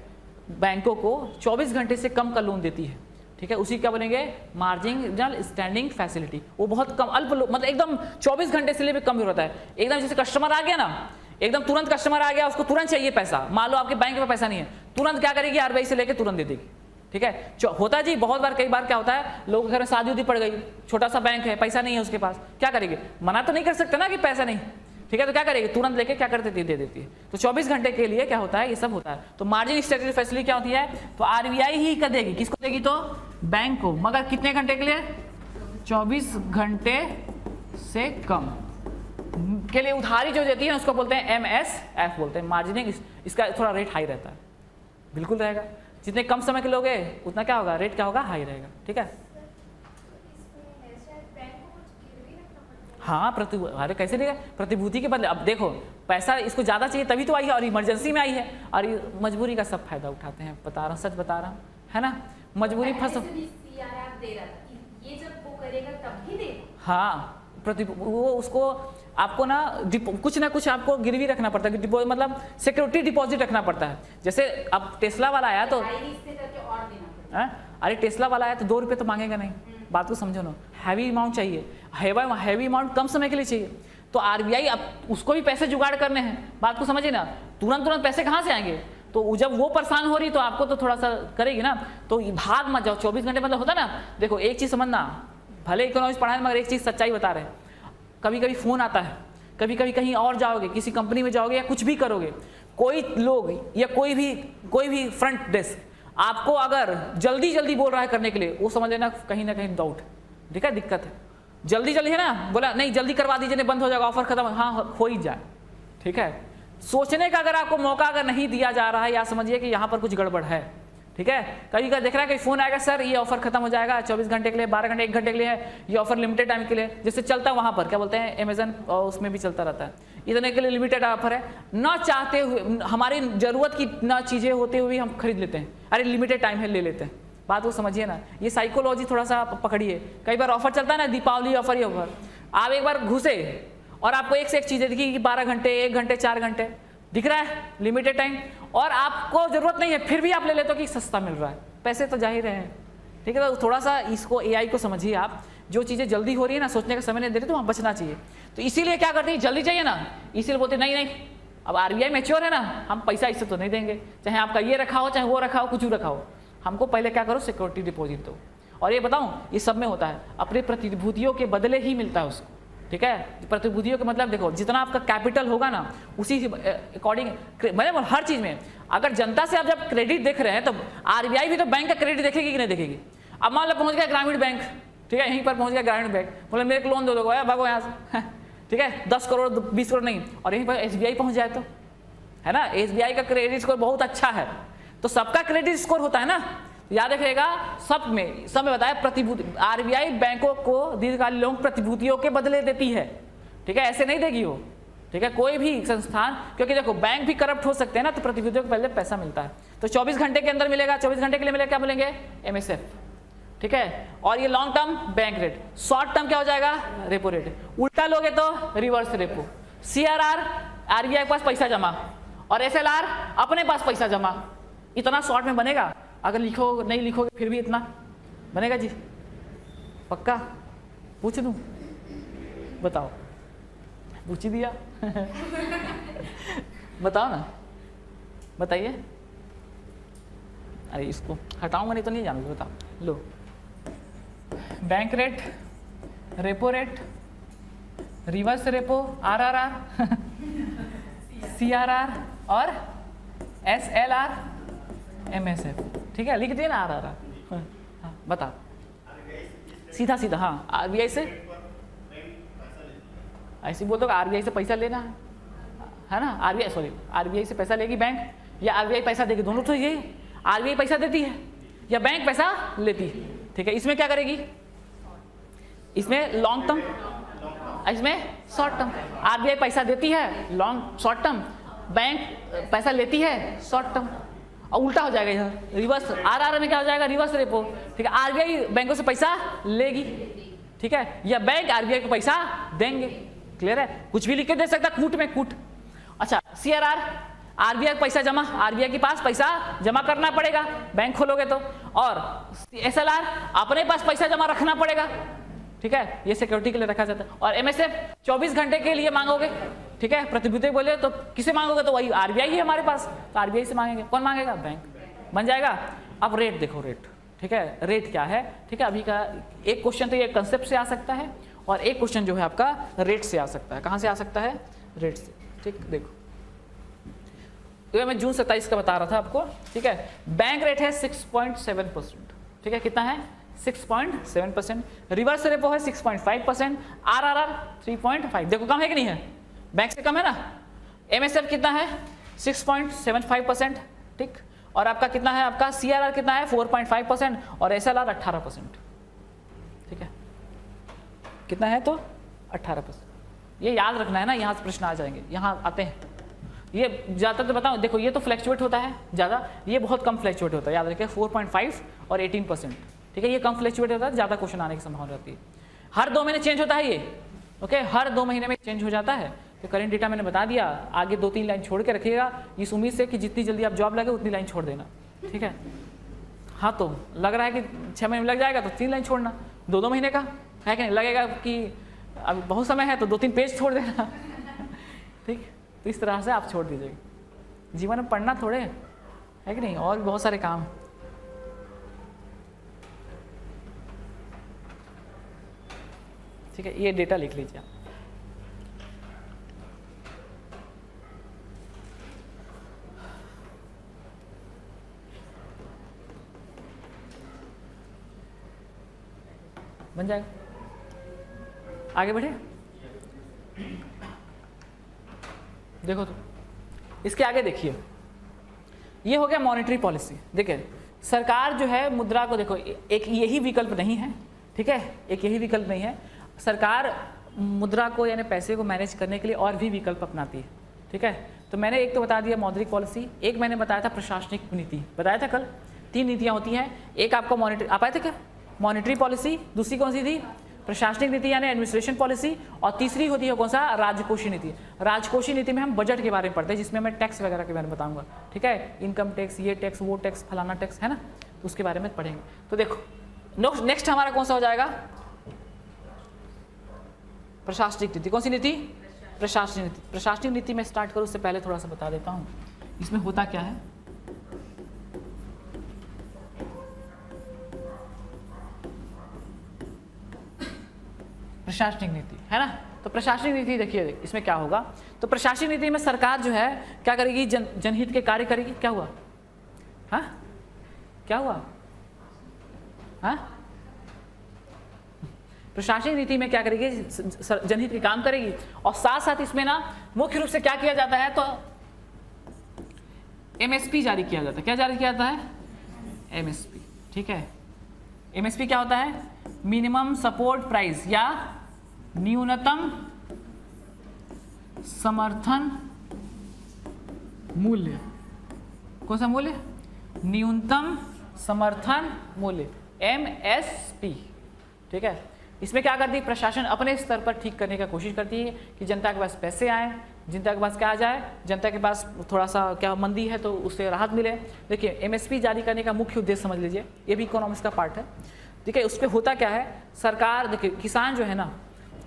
बैंकों को 24 घंटे से कम का लोन देती है, ठीक है, उसी क्या बोलेंगे, मार्जिनल स्टैंडिंग फैसिलिटी। वो बहुत कम, अल्प, मतलब एकदम 24 घंटे से भी कम होता है। एकदम जैसे कस्टमर आ गया ना, एकदम तुरंत कस्टमर आ गया, उसको तुरंत चाहिए पैसा, मान लो आपके बैंक में पैसा नहीं है, तुरंत क्या करेगी, RBI से लेके तुरंत दे देगी, ठीक है। होता जी बहुत बार, कई बार क्या होता है, लोगों के घर में शादी उदी पड़ गई, छोटा सा बैंक है, पैसा नहीं है उसके पास, क्या करेंगे, मना तो नहीं कर सकते ना कि पैसा नहीं, ठीक है, तो क्या करेगी, तुरंत लेके क्या करती है, दे देती है। तो 24 घंटे के लिए क्या होता है, ये सब होता है। तो मार्जिन स्टैंडिंग फैसिलिटी क्या होती है, तो RBI ही कर देगी, किसको देगी, तो बैंक को, मगर कितने घंटे के लिए, 24 घंटे से कम के लिए उधारी जो देती है उसको बोलते हैं MSF बोलते हैं, मार्जिनिंग। इसका थोड़ा रेट हाई रहता है, बिल्कुल रहेगा, जितने कम समय के लोग हैं उतना क्या होगा, रेट क्या होगा, हाई रहेगा, ठीक है। हाँ, अरे कैसे देगा, प्रतिभूति के बदले। अब देखो पैसा इसको ज़्यादा चाहिए तभी तो आई है, और इमरजेंसी में आई है, और मजबूरी का सब फायदा उठाते हैं, बता रहा हूँ, सच बता रहा हूँ, है ना, मजबूरी फंस, हाँ, वो उसको आपको ना कुछ आपको गिरवी रखना पड़ता है, मतलब सिक्योरिटी डिपॉजिट रखना पड़ता है। जैसे अब टेस्ला वाला आया तो अरे टेस्ला वाला आया तो 2 रुपये तो मांगेगा नहीं, बात को समझो ना, हैवी अमाउंट चाहिए, हैवी अमाउंट कम समय के लिए चाहिए, तो RBI अब उसको भी पैसे जुगाड़ करने हैं, बात को समझिए ना, तुरंत पैसे कहाँ से आएंगे, तो जब वो परेशान हो रही तो आपको तो थोड़ा सा करेगी ना, तो भाग मत जाओ 24 घंटे, मतलब होता ना, देखो एक चीज़ समझना, भले इकोनॉमिक्स पढ़ाए मगर एक चीज़ सच्चाई बता रहे हैं, कभी कभी फ़ोन आता है, कभी कभी कहीं और जाओगे, किसी कंपनी में जाओगे या कुछ भी करोगे, कोई लोग या कोई भी फ्रंट डेस्क आपको अगर जल्दी बोल रहा है करने के लिए, वो समझ लेना कहीं ना कहीं डाउट, ठीक है, दिक्कत है, जल्दी है ना, बोला नहीं जल्दी करवा दीजिए, नहीं बंद हो जाएगा, ऑफर खत्म, हाँ हो ही जाए, ठीक है। सोचने का अगर आपको मौका अगर नहीं दिया जा रहा है, या समझिए कि यहाँ पर कुछ गड़बड़ है, ठीक है। कभी देख रहा है कि फ़ोन आएगा, सर ये ऑफर खत्म हो जाएगा 24 घंटे के लिए, 12 घंटे 1 घंटे के लिए है, ये ऑफर लिमिटेड टाइम के लिए, जैसे चलता है वहाँ पर क्या बोलते हैं अमेजन, और उसमें भी चलता रहता है, इतने के लिए लिमिटेड ऑफर है, ना चाहते हुए, हमारी ज़रूरत की ना चीज़ें होते हुए हम खरीद लेते हैं, अरे लिमिटेड टाइम है ले लेते हैं, बात को समझिए ना, ये साइकोलॉजी थोड़ा सा पकड़िए। कई बार ऑफर चलता है ना, दीपावली ऑफर, ये ऑफर, आप एक बार घुसे और आपको एक से एक चीज़ें दिखी कि 12 घंटे 1 घंटे 4 घंटे दिख रहा है, लिमिटेड टाइम, और आपको जरूरत नहीं है फिर भी आप ले लेते हो कि सस्ता मिल रहा है, पैसे तो जाहिर हैं, ठीक है। तो थोड़ा सा इसको AI को समझिए आप, जो चीज़ें जल्दी हो रही है ना, सोचने का समय नहीं दे रही, तो वहाँ बचना चाहिए। तो इसीलिए क्या करते हैं, जल्दी चाहिए ना, इसीलिए बोलते नहीं, अब RBI मैच्योर है ना, हम पैसा इससे तो नहीं देंगे, चाहे आपका ये रखा हो चाहे वो रखा हो, कुछ भी रखा हो, हमको पहले क्या करो, सिक्योरिटी डिपॉजिट दो। और ये बताऊं, ये सब में होता है, अपने प्रतिभूतियों के बदले ही मिलता है उसको, ठीक है। प्रतिभूतियों का मतलब देखो, जितना आपका कैपिटल होगा ना उसी अकॉर्डिंग, मतलब हर चीज में अगर जनता से आप जब क्रेडिट देख रहे हैं तो आरबीआई भी तो बैंक का क्रेडिट देखेगी कि नहीं देखेगी। अब मान लो पहुंच गया ग्रामीण बैंक, ठीक है, यहीं पर पहुंच गया ग्रामीण बैंक, बोले मेरे को लोन दे दो, भागो यहाँ से, ठीक है, 10 करोड़ 20 करोड़ नहीं, और यहीं पर एसबीआई पहुंच जाए तो, है ना, एसबीआई का क्रेडिट स्कोर बहुत अच्छा है, तो सबका क्रेडिट स्कोर होता है ना, याद रखिएगा। सब में बताया प्रतिभूति, आरबीआई बैंकों को दीर्घकालीन लोन प्रतिभूतियों के बदले देती है, ठीक है, ऐसे नहीं देगी वो, ठीक है, कोई भी संस्थान, क्योंकि देखो बैंक भी करप्ट हो सकते हैं ना, तो प्रतिभूतियों को पहले पैसा मिलता है, तो 24 घंटे के अंदर मिलेगा, 24 घंटे के लिए मिलेगा, क्या बोलेंगे, एमएसएफ, ठीक है। और ये long term bank rate, short term क्या हो जाएगा, रेपो रेट, उल्टा लोगे तो रिवर्स रेपो। सीआरआर, आरबीआई के पास पैसा जमा, और एसएलआर अपने पास पैसा जमा, इतना शॉर्ट में बनेगा, अगर लिखो नहीं लिखोगे फिर भी इतना बनेगा जी, पक्का, पूछ लूं, बताओ, पूछ ही दिया बताओ ना, बताइए, अरे इसको हटाऊंगा नहीं तो नहीं जानोगे, बताओ, लो, bank rate, repo rate, reverse repo, RRR CRR और एसएलआर, एमएसएफ, ठीक है, लिख दिए ना आरआरआर, हाँ बताओ, सीधा सीधा, हाँ आरबीआई से ऐसे बोल दो, आरबीआई से पैसा लेना है ना, आरबीआई से पैसा लेगी बैंक, या आरबीआई पैसा देगी, दोनों तो यही, आरबीआई पैसा देती है या बैंक पैसा लेती है, ठीक है। इसमें क्या करेगी, इसमें लॉन्ग टर्म, इसमें शॉर्ट टर्म, आरबीआई पैसा देती है लॉन्ग शॉर्ट टर्म, बैंक पैसा लेती है शॉर्ट टर्म, और उल्टा हो जाएगा इधर, रिवर्स, आरआरआर में क्या हो जाएगा, रिवर्स रेपो, ठीक है, आरबीआई बैंकों से पैसा लेगी, ठीक है, या बैंक आरबीआई को पैसा देंगे, क्लियर है, कुछ भी लिख के दे सकता, कूट में कूट। अच्छा, सीआरआर, आरबीआई पैसा जमा, आरबीआई के पास पैसा जमा करना पड़ेगा बैंक खोलोगे तो, और एसएलआर अपने पास पैसा जमा रखना पड़ेगा, ठीक है, ये सिक्योरिटी के लिए रखा जाता है। और एमएसएफ 24 घंटे के लिए मांगोगे, ठीक है, प्रतिभूति बोले तो किसे मांगोगे, तो वही आरबीआई ही हमारे पास, तो आरबीआई से मांगेंगे, कौन मांगेगा, बैंक, बन जाएगा। अब रेट देखो, रेट, ठीक है, रेट क्या है, ठीक है, अभी का एक क्वेश्चन तो ये कंसेप्ट से आ सकता है, और एक क्वेश्चन जो है आपका रेट से आ सकता है, कहाँ से आ सकता है, रेट से, ठीक, देखो तो मैं जून 27 का बता रहा था आपको, ठीक है, बैंक रेट है 6.7%, ठीक है, कितना है, 6.7%, रिवर्स रेपो है 6.5%, आरआरआर 3.5, देखो कम है कि नहीं है, बैंक से कम है ना। एमएसएफ कितना है, 6.75%, ठीक, और आपका कितना है, आपका सीआरआर कितना है, 4.5%, और एसएलआर 18%, ठीक है, कितना है तो 18%, ये याद रखना है ना, यहाँ से प्रश्न आ जाएंगे, यहाँ आते हैं, ये ज़्यादा तो बताओ, देखो ये तो फ्लैक्चुएट होता है ज़्यादा, ये बहुत कम फ्लैक्चुएट होता है, याद रखिए 4.5 और 18%, ठीक है, ये कम फ्लैक्चुएट होता है, ज़्यादा क्वेश्चन आने की संभावना रहती है। हर 2 महीने चेंज होता है ये, ओके, हर 2 महीने में चेंज हो जाता है, तो करेंट डेटा मैंने बता दिया, आगे 2-3 लाइन छोड़ के रखिएगा, इस उम्मीद से कि जितनी जल्दी आप जॉब लगे उतनी लाइन छोड़ देना, ठीक है। हाँ तो लग रहा है कि 6 महीने में लग जाएगा तो 3 लाइन छोड़ना, 2-2 महीने का है कि नहीं, लगेगा कि अब बहुत समय है तो 2-3 पेज छोड़ देना ठीक, तो इस तरह से आप छोड़ दीजिएगा। जीवन में पढ़ना थोड़े है कि नहीं, और भी बहुत सारे काम। ठीक है, ये डेटा लिख लीजिए आप। बन जाएगा, आगे बढ़े। देखो तो इसके आगे देखिए, ये हो गया मॉनेटरी पॉलिसी। देखिए सरकार जो है मुद्रा को, देखो एक यही विकल्प नहीं है, ठीक है, एक यही विकल्प नहीं है, सरकार मुद्रा को यानी पैसे को मैनेज करने के लिए और भी विकल्प अपनाती है, ठीक है। तो मैंने एक तो बता दिया मौद्रिक पॉलिसी, एक मैंने बताया था प्रशासनिक नीति, बताया था कल 3 नीतियाँ होती हैं, एक आपको मॉनेटरी, आप आए थे क्या, मॉनेटरी पॉलिसी, दूसरी कौन सी थी प्रशासनिक नीति यानी एडमिनिस्ट्रेशन पॉलिसी, और तीसरी होती है कौन सा, राजकोषीय नीति। राजकोषीय नीति में हम बजट के बारे में पढ़ते हैं, जिसमें मैं टैक्स वगैरह के बारे में बताऊंगा, ठीक है, इनकम टैक्स, ये टैक्स, वो टैक्स, फलाना टैक्स, है ना, तो उसके बारे में पढ़ेंगे। तो देखो नेक्स्ट हमारा कौन सा हो जाएगा, प्रशासनिक नीति। कौन सी नीति, प्रशासनिक नीति। प्रशासनिक नीति में स्टार्ट करूँ उससे पहले थोड़ा सा बता देता हूँ इसमें होता क्या है। प्रशासनिक नीति, है ना। तो प्रशासनिक नीति देखिए इसमें क्या होगा, तो प्रशासनिक नीति में सरकार जो है क्या करेगी, जनहित के कार्य करेगी। क्या हुआ, हाँ क्या हुआ, हाँ प्रशासनिक नीति में क्या करेगी, जनहित के काम करेगी। और साथ साथ इसमें ना मुख्य रूप से क्या किया जाता है, तो एमएसपी जारी किया जाता है। क्या जारी किया जाता है, एमएसपी, ठीक है। एमएसपी क्या होता है, मिनिमम सपोर्ट प्राइस या न्यूनतम समर्थन मूल्य। कौन सा मूल्य, न्यूनतम समर्थन मूल्य, एमएसपी, ठीक है। इसमें क्या करती है, प्रशासन अपने स्तर पर ठीक करने का कोशिश करती है कि जनता के पास पैसे आए, जनता के पास क्या आ जाए, जनता के पास थोड़ा सा क्या मंदी है तो उससे राहत मिले। देखिए एमएसपी जारी करने का मुख्य उद्देश्य समझ लीजिए, ये भी इकोनॉमिक्स का पार्ट है। देखिए उस पर होता क्या है, सरकार देखिए किसान जो है ना,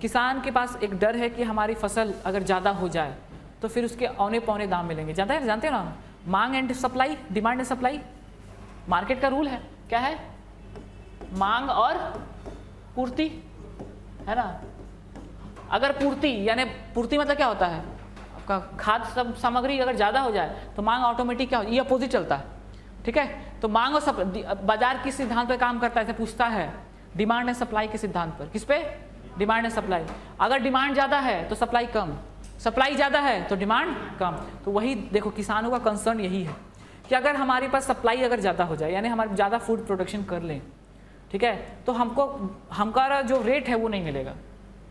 किसान के पास एक डर है कि हमारी फसल अगर ज़्यादा हो जाए तो फिर उसके औने पौने दाम मिलेंगे। जानते हो ना, मांग and supply, demand and supply, market का रूल है। क्या है, मांग और पूर्ति, है ना। अगर पूर्ति यानी पूर्ति मतलब क्या होता है, आपका खाद्य सामग्री अगर ज़्यादा हो जाए तो मांग ऑटोमेटिक क्या हो, ये अपोजिट चलता है, ठीक है। तो मांग और बाजार किस सिद्धांत पर काम करता है, ऐसे पूछता है, डिमांड एंड सप्लाई के सिद्धांत पर। किस पे, डिमांड एंड सप्लाई। अगर डिमांड ज़्यादा है तो सप्लाई कम, सप्लाई ज़्यादा है तो डिमांड कम। तो वही देखो किसानों का कंसर्न यही है कि अगर हमारे पास सप्लाई अगर ज़्यादा हो जाए, यानी हमारे ज़्यादा फूड प्रोडक्शन कर लें, ठीक है, तो हमारा जो रेट है वो नहीं मिलेगा,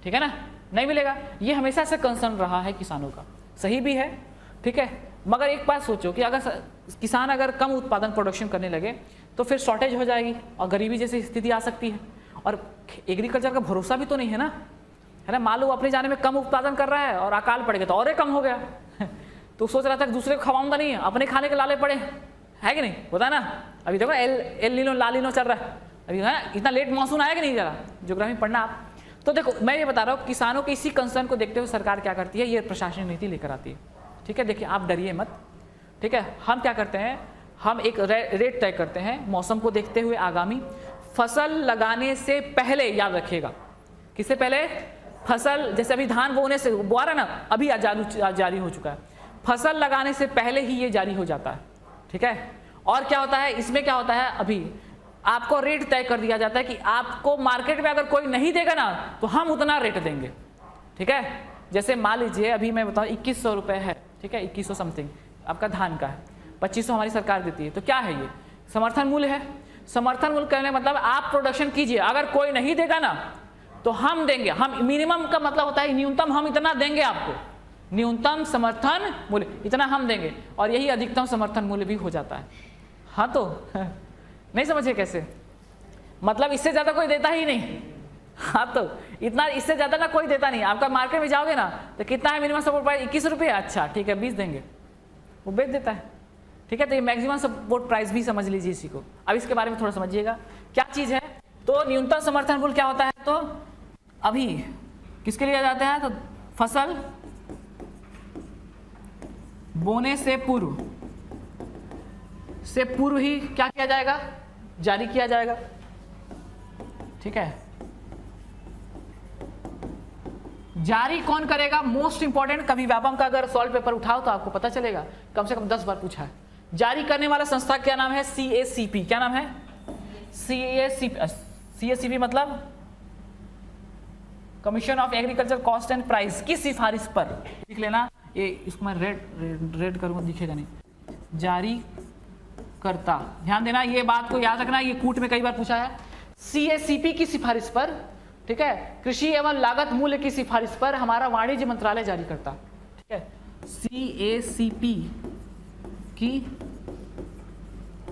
ठीक है ना, नहीं मिलेगा। ये हमेशा से कंसर्न रहा है किसानों का, सही भी है, ठीक है। मगर एक बात सोचो कि अगर किसान अगर कम उत्पादन प्रोडक्शन करने लगे तो फिर शॉर्टेज हो जाएगी और गरीबी जैसी स्थिति आ सकती है। और एग्रीकल्चर का भरोसा भी तो नहीं है ना, है ना। मान लो अपने जाने में कम उत्पादन कर रहा है और अकाल पड़ गया तो और कम हो गया तो सोच रहा था कि दूसरे को खवाऊंगा नहीं, अपने खाने के लाले पड़े, है कि नहीं, होता है ना। अभी देखो एल नीनो ला लीनो चल रहा है अभी, है ना, इतना लेट मानसून आया कि नहीं, जरा ज्योग्राफी पढ़ना आप। तो देखो मैं ये बता रहा हूँ, किसानों के इसी कंसर्न को देखते हुए सरकार क्या करती है, ये प्रशासनिक नीति लेकर आती है, ठीक है। देखिए आप डरिए मत, ठीक है। हम क्या करते हैं, हम एक रेट तय करते हैं मौसम को देखते हुए आगामी, फसल लगाने से पहले, याद रखिएगा, किससे पहले, फसल, जैसे अभी धान बोने से बुआ रहा ना, अभी जारी हो चुका है, फसल लगाने से पहले ही ये जारी हो जाता है, ठीक है। और क्या होता है इसमें, क्या होता है, अभी आपको रेट तय कर दिया जाता है कि आपको मार्केट में अगर कोई नहीं देगा ना तो हम उतना रेट देंगे, ठीक है। जैसे मान लीजिए अभी मैं बताऊँ 2100 रुपये है, ठीक है, 2100 समथिंग आपका धान का है, 2500 हमारी सरकार देती है। तो क्या है ये, समर्थन मूल्य है। समर्थन मूल्य कहने मतलब आप प्रोडक्शन कीजिए, अगर कोई नहीं देगा ना तो हम देंगे। हम मिनिमम का मतलब होता है न्यूनतम, हम इतना देंगे आपको, न्यूनतम समर्थन मूल्य इतना हम देंगे, और यही अधिकतम समर्थन मूल्य भी हो जाता है। हाँ तो नहीं समझे कैसे, मतलब इससे ज़्यादा कोई देता ही नहीं। हाँ तो इतना, इससे ज़्यादा ना कोई देता नहीं। आपका मार्केट में जाओगे ना तो कितना है मिनिमम सपोर्ट प्राइस, 21 रुपये, अच्छा ठीक है 20 देंगे, वो बेच देता है, ठीक है। तो ये मैक्सिमम सपोर्ट प्राइस भी समझ लीजिए इसी को। अब इसके बारे में थोड़ा समझिएगा क्या चीज़ है। तो न्यूनतम समर्थन मूल्य क्या होता है, तो अभी किसके लिए जाता है, तो फसल बोने से पूर्व ही क्या किया जाएगा, जारी किया जाएगा, ठीक है। जारी कौन करेगा, मोस्ट इंपॉर्टेंट, कभी व्यापम का अगर सॉल्व पेपर उठाओ तो आपको पता चलेगा, कम से कम 10 बार पूछा है। जारी करने वाला संस्था क्या नाम है, CACP। क्या नाम है, CACP मतलब commission of agriculture cost and price की सिफारिश पर, लिख लेना ये, इसको मैं रेड करूंगा, दिखेगा नहीं। जारी करता, ध्यान देना ये बात को याद रखना, ये कूट में कई बार पूछा है। CACP की सिफारिश पर, ठीक है, कृषि एवं लागत मूल्य की सिफारिश पर हमारा वाणिज्य मंत्रालय जारी करता, ठीक है। CACP की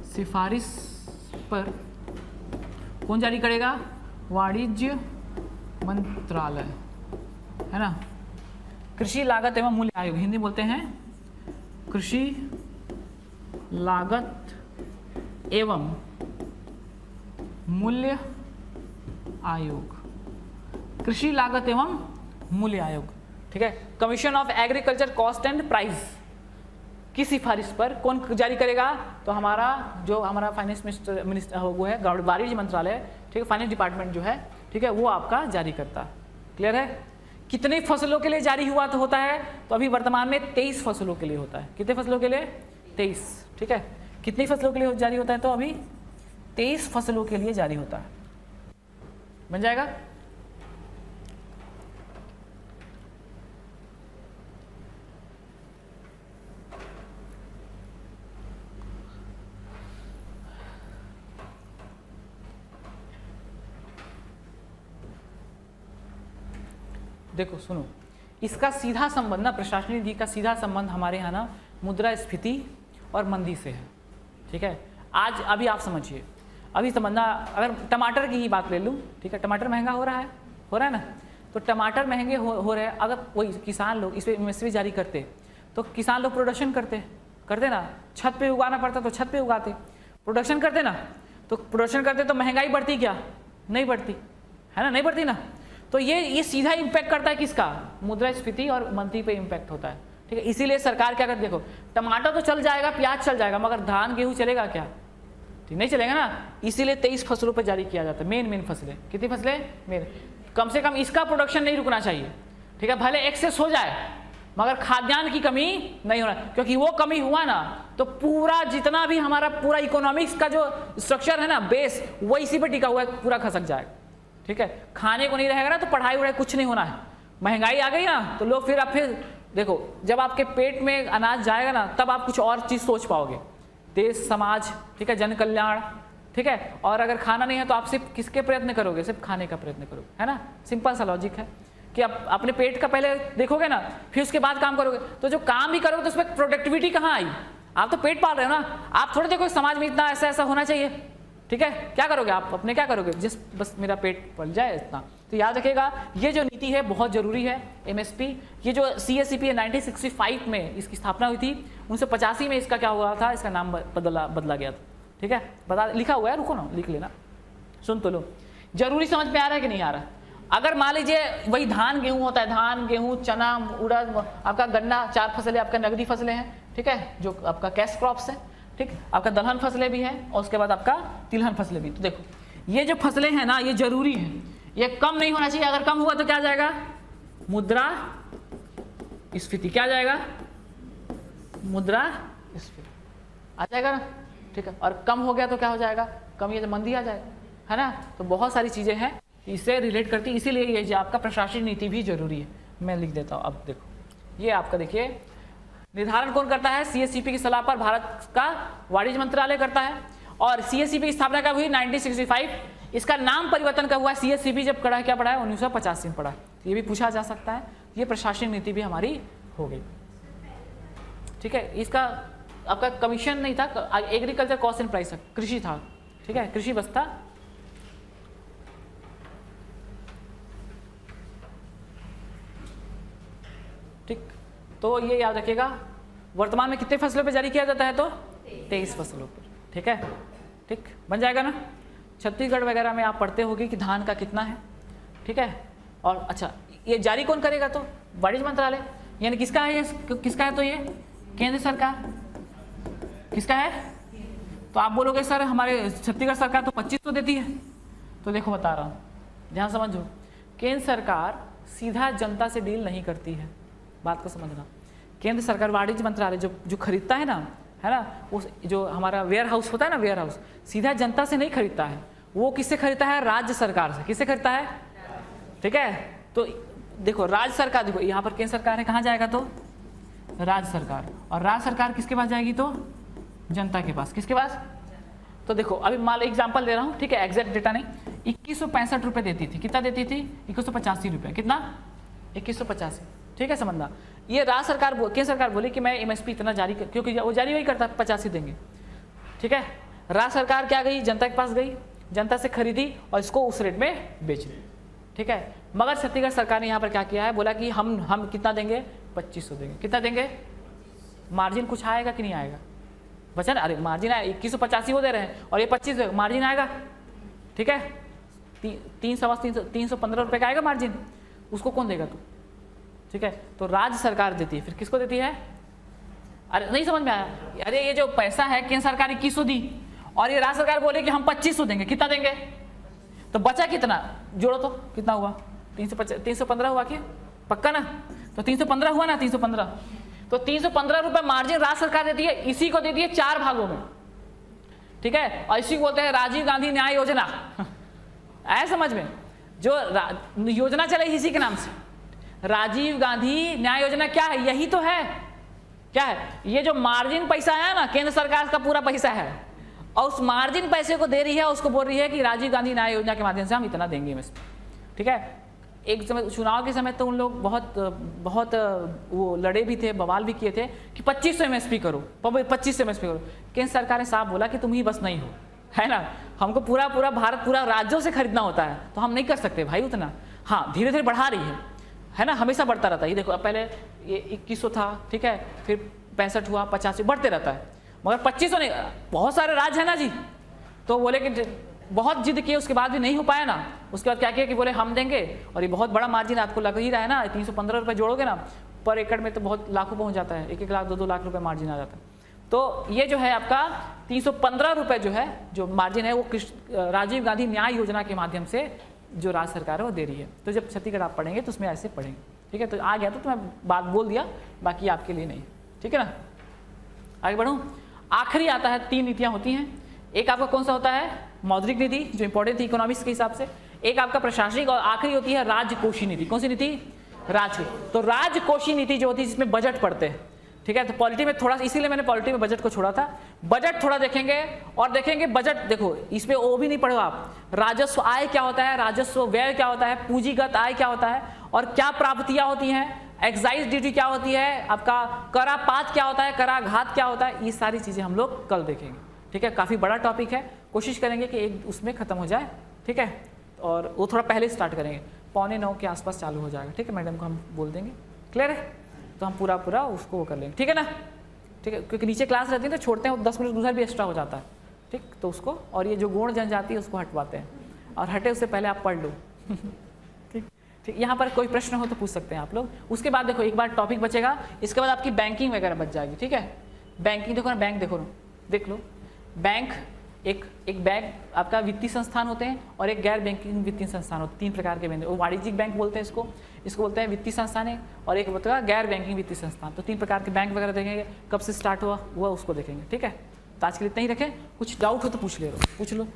सिफारिश पर कौन जारी करेगा, वाणिज्य मंत्रालय, है ना। कृषि लागत एवं मूल्य आयोग, हिंदी बोलते हैं कृषि लागत एवं मूल्य आयोग, कृषि लागत एवं मूल्य आयोग, ठीक है। Commission of agriculture cost and price की सिफारिश पर कौन जारी करेगा, तो हमारा फाइनेंस मिनिस्टर वो है वाणिज्य मंत्रालय, ठीक है, फाइनेंस डिपार्टमेंट जो है, ठीक है, वो आपका जारी करता है, क्लियर है? कितनी फसलों के लिए जारी हुआ तो होता है? तो अभी वर्तमान में 23 फसलों के लिए होता है। कितने फसलों के लिए? 23। ठीक है, कितनी फसलों के लिए जारी होता है? तो अभी 23 फसलों के लिए जारी होता है। बन जाएगा? देखो सुनो, इसका सीधा संबंध ना, प्रशासनिक नीति का सीधा संबंध हमारे यहाँ ना मुद्रास्फीति और मंदी से है। ठीक है, आज अभी आप समझिए, अभी समझना, अगर टमाटर की ही बात ले लूँ, ठीक है, टमाटर महंगा हो रहा है ना, तो टमाटर महंगे हो रहे हैं। अगर वही किसान लोग इस पर एमएसपी जारी करते तो किसान लोग प्रोडक्शन करते ना, छत पे उगाना पड़ता तो छत पे उगाते, प्रोडक्शन करते ना, तो प्रोडक्शन करते तो महंगाई बढ़ती क्या? नहीं बढ़ती, है ना, नहीं बढ़ती ना। तो ये सीधा इम्पैक्ट करता है किसका? मुद्रास्फीति और मंदी पे इम्पैक्ट होता है। ठीक है, इसीलिए सरकार क्या करती है, देखो टमाटर तो चल जाएगा, प्याज चल जाएगा, मगर धान गेहूँ चलेगा क्या? ठीक नहीं चलेगा ना। इसीलिए 23 फसलों पर जारी किया जाता है, मेन फसलें। कितनी फसलें? मेन। कम से कम इसका प्रोडक्शन नहीं रुकना चाहिए। ठीक है, भले एक्सेस हो जाए मगर खाद्यान्न की कमी नहीं होना, क्योंकि वो कमी हुआ ना तो पूरा जितना भी हमारा पूरा इकोनॉमिक्स का जो स्ट्रक्चर है ना, बेस, वो इसी पे टिका हुआ है, पूरा खसक जाएगा। ठीक है, खाने को नहीं रहेगा ना तो पढ़ाई वढ़ाई कुछ नहीं होना है। महंगाई आ गई ना तो लोग फिर देखो, जब आपके पेट में अनाज जाएगा ना तब आप कुछ और चीज़ सोच पाओगे, देश समाज, ठीक है, जन कल्याण। ठीक है, और अगर खाना नहीं है तो आप सिर्फ किसके प्रयत्न करोगे? सिर्फ खाने का प्रयत्न करोगे, है ना। सिंपल सा लॉजिक है कि आप अपने पेट का पहले देखोगे ना, फिर उसके बाद काम करोगे। तो जो काम भी करोगे तो उसमें प्रोडक्टिविटी कहाँ आई? आप तो पेट पाल रहे हो ना, आप थोड़े देखो समाज में इतना ऐसा होना चाहिए। ठीक है, क्या करोगे आप? अपने क्या करोगे? बस मेरा पेट पल जाए इतना। तो याद रखिएगा, ये जो नीति है बहुत जरूरी है, एमएसपी। ये जो CSCP 1965 में इसकी स्थापना हुई थी, 1985 में इसका क्या हुआ था, इसका नाम बदला गया था। ठीक है, लिखा हुआ है, रुको ना, लिख लेना, सुन तो लो। जरूरी समझ में आ रहा है कि नहीं आ रहा? अगर मान लीजिए वही धान गेहूं होता है, धान गेहूं चना उड़द, आपका गन्ना, 4 फसलें आपका नगदी फसलें हैं। ठीक है, जो आपका कैश क्रॉप्स है। ठीक, आपका दलहन फसलें भी हैं और उसके बाद आपका तिलहन फसलें भी। तो देखो ये जो फसलें हैं ना, ये जरूरी है, ये कम नहीं होना चाहिए। अगर कम हुआ तो क्या आ जाएगा? मुद्रास्फीति। क्या आ जाएगा? मुद्रास्फीति आ जाएगा ना। ठीक है, और कम हो गया तो क्या हो जाएगा? कम, ये तो मंदी आ जाएगा, है ना। तो बहुत सारी चीजें हैं इससे रिलेट करती, इसीलिए ये जो आपका प्रशासनिक नीति भी जरूरी है। मैं लिख देता हूँ। अब देखो ये आपका, देखिए निर्धारण कौन करता है? CSCP की सलाह पर भारत का वाणिज्य मंत्रालय करता है। और CSCP की स्थापना कब हुई? 1965। इसका नाम परिवर्तन कब हुआ? CSCP जब कड़ा क्या पढ़ा है? 1985 में पढ़ा। ये भी पूछा जा सकता है। ये प्रशासनिक नीति भी हमारी हो गई। ठीक है, इसका आपका कमीशन नहीं था, एग्रीकल्चर कॉस्ट एंड प्राइस, कृषि था। ठीक है, कृषि बस था। ठीक, तो ये याद रखिएगा, वर्तमान में कितने फसलों पे जारी किया जाता है? तो 23 फसलों पर। ठीक है, ठीक, बन जाएगा ना। छत्तीसगढ़ वगैरह में आप पढ़ते होंगे कि धान का कितना है। ठीक है, और अच्छा ये जारी कौन करेगा? तो वाणिज्य मंत्रालय। यानी किसका है ये? किसका है? तो ये केंद्र सरकार। किसका है? तो आप बोलोगे सर हमारे छत्तीसगढ़ सरकार तो 2500 देती है। तो देखो बता रहा हूँ, ध्यान समझो, केंद्र सरकार सीधा जनता से डील नहीं करती है, बात को समझना। केंद्र सरकार वाणिज्य मंत्रालय जो खरीदता है ना, है ना, उस जो हमारा वेयर हाउस होता है ना, वेयर हाउस सीधा जनता से नहीं खरीदता है, वो किससे खरीदता है? राज्य सरकार से। किससे खरीदता है? ठीक है, तो देखो राज्य सरकार, देखो यहाँ पर केंद्र सरकार है, कहाँ जाएगा? तो राज्य सरकार। और राज्य सरकार किसके पास जाएगी? तो जनता के पास। किसके पास? तो देखो अभी मान एग्जाम्पल दे रहा हूँ, ठीक है, एग्जैक्ट डेटा नहीं। 2165 रुपये देती थी। कितना देती थी? 2185 रुपये। कितना? 2185। ठीक है, समझना। ये राज्य सरकार केंद्र सरकार बोली कि मैं एमएसपी इतना जारी कर, क्योंकि वो जारी वही करता 85 देंगे। ठीक है, राज्य सरकार क्या गई? जनता के पास गई, जनता से खरीदी और इसको उस रेट में बेच दी। ठीक है, मगर छत्तीसगढ़ सरकार ने यहाँ पर क्या किया है? बोला कि हम कितना देंगे? 2500 देंगे। कितना देंगे? मार्जिन कुछ आएगा कि नहीं आएगा? बचा ना, अरे मार्जिन आया, 2185 वो दे रहे हैं और ये 25 मार्जिन आएगा। ठीक है, 315 रुपये का आएगा मार्जिन, उसको कौन देगा? तू। ठीक है, तो राज्य सरकार देती है। फिर किसको देती है? अरे नहीं समझ में आया? अरे ये जो पैसा है केंद्र सरकार 2100 दी और ये राज्य सरकार बोले कि हम 2500 देंगे। कितना देंगे? तो बचा कितना? जोड़ो तो कितना हुआ? 315 हुआ क्या? पक्का ना? तो 315 हुआ ना, 315। तो 315 रुपए मार्जिन राज्य सरकार देती है, इसी को देती है 4 भागों में, ठीक है। और इसी को बोलते हैं राजीव गांधी न्याय योजना। आया समझ में? जो योजना चले इसी के नाम से, राजीव गांधी न्याय योजना क्या है? यही तो है। क्या है? ये जो मार्जिन पैसा है ना, केंद्र सरकार का पूरा पैसा है, और उस मार्जिन पैसे को दे रही है, उसको बोल रही है कि राजीव गांधी न्याय योजना के माध्यम से हम इतना देंगे इसमें, ठीक है। एक समय चुनाव के समय तो उन लोग बहुत वो लड़े भी थे, बवाल भी किए थे कि 2500 MSP करो, 2500 MSP करो। केंद्र सरकार ने साफ बोला कि तुम ही बस नहीं हो, है ना, हमको पूरा भारत, पूरा राज्यों से खरीदना होता है, तो हम नहीं कर सकते भाई उतना। हाँ, धीरे धीरे बढ़ा रही है ना, हमेशा बढ़ता रहता है। ये देखो, अब पहले ये 2100 था, ठीक है, फिर 65 हुआ, 85, बढ़ते रहता है, मगर 2500 नहीं। बहुत सारे राज्य है ना जी, तो बोले कि बहुत जिद किए, उसके बाद भी नहीं हो पाया ना। उसके बाद क्या किया कि बोले हम देंगे, और ये बहुत बड़ा मार्जिन आपको लग ही रहा है ना, 315 रुपये जोड़ोगे ना पर एकड़ में तो बहुत लाखों पहुंच जाता है, 1-1 लाख 2-2 लाख रुपए मार्जिन आ जाता है। तो ये जो है आपका 315 रुपये जो है, जो मार्जिन है, वो राजीव गांधी न्याय योजना के माध्यम से जो राज्य सरकार है वो दे रही है। तो जब छत्तीसगढ़ आप पढ़ेंगे तो उसमें ऐसे पढ़ेंगे, ठीक है। तो आ गया तो मैं बात बोल दिया, बाकी आपके लिए नहीं, ठीक है ना। आगे बढ़ूँ, आखिरी आता है 3 नीतियाँ होती हैं। एक आपका कौन सा होता है? मौद्रिक नीति, जो इंपॉर्टेंट थी इकोनॉमिक्स के हिसाब से। एक आपका प्रशासनिक, और आखिरी होती है राजकोषीय नीति। कौन सी नीति? राज। तो राजकोषीय नीति जो होती है जिसमें बजट पढ़ते हैं, ठीक है। तो पॉलिटी में थोड़ा, इसीलिए मैंने पॉलिटी में बजट को छोड़ा था। बजट थोड़ा देखेंगे, और देखेंगे बजट, देखो इसमें वो भी नहीं पढ़ो आप, राजस्व आय क्या होता है, राजस्व व्यय क्या होता है, पूंजीगत आय क्या होता है, और क्या प्राप्तियां होती हैं, एक्साइज ड्यूटी क्या होती है, आपका करापात क्या होता है, कराघात क्या होता है, ये सारी चीजें हम लोग कल देखेंगे, ठीक है। काफी बड़ा टॉपिक है, कोशिश करेंगे कि एक उसमें खत्म हो जाए, ठीक है। और वो थोड़ा पहले स्टार्ट करेंगे, 8:45 के आसपास चालू हो जाएगा, ठीक है। मैडम को हम बोल देंगे, क्लियर है, तो हम पूरा उसको वो कर लेंगे, ठीक है ना, ठीक है। क्योंकि नीचे क्लास रहती है तो छोड़ते हैं, 10 मिनट दूसरा भी एक्स्ट्रा हो जाता है, ठीक। तो उसको, और ये जो गुण जनजाति है उसको हटवाते हैं, और हटे उससे पहले आप पढ़ लो। ठीक ठीक। यहाँ पर कोई प्रश्न हो तो पूछ सकते हैं आप लोग। उसके बाद देखो, एक बार टॉपिक बचेगा, इसके बाद आपकी बैंकिंग वगैरह बच जाएगी, ठीक है। बैंकिंग देखो ना, बैंक देखो ना, देख लो। बैंक एक बैंक आपका वित्तीय संस्थान होते हैं, और एक गैर बैंकिंग वित्तीय संस्थान होते हैं। 3 प्रकार के बैंक, वो वाणिज्यिक बैंक बोलते हैं इसको बोलते हैं वित्तीय संस्थान है, और एक बोलते हैं गैर बैंकिंग वित्तीय संस्थान। तो 3 प्रकार के बैंक वगैरह देखेंगे, कब से स्टार्ट हुआ उसको देखेंगे, ठीक है। तो आज के लिए इतना ही रखें, कुछ डाउट हो तो पूछ लो।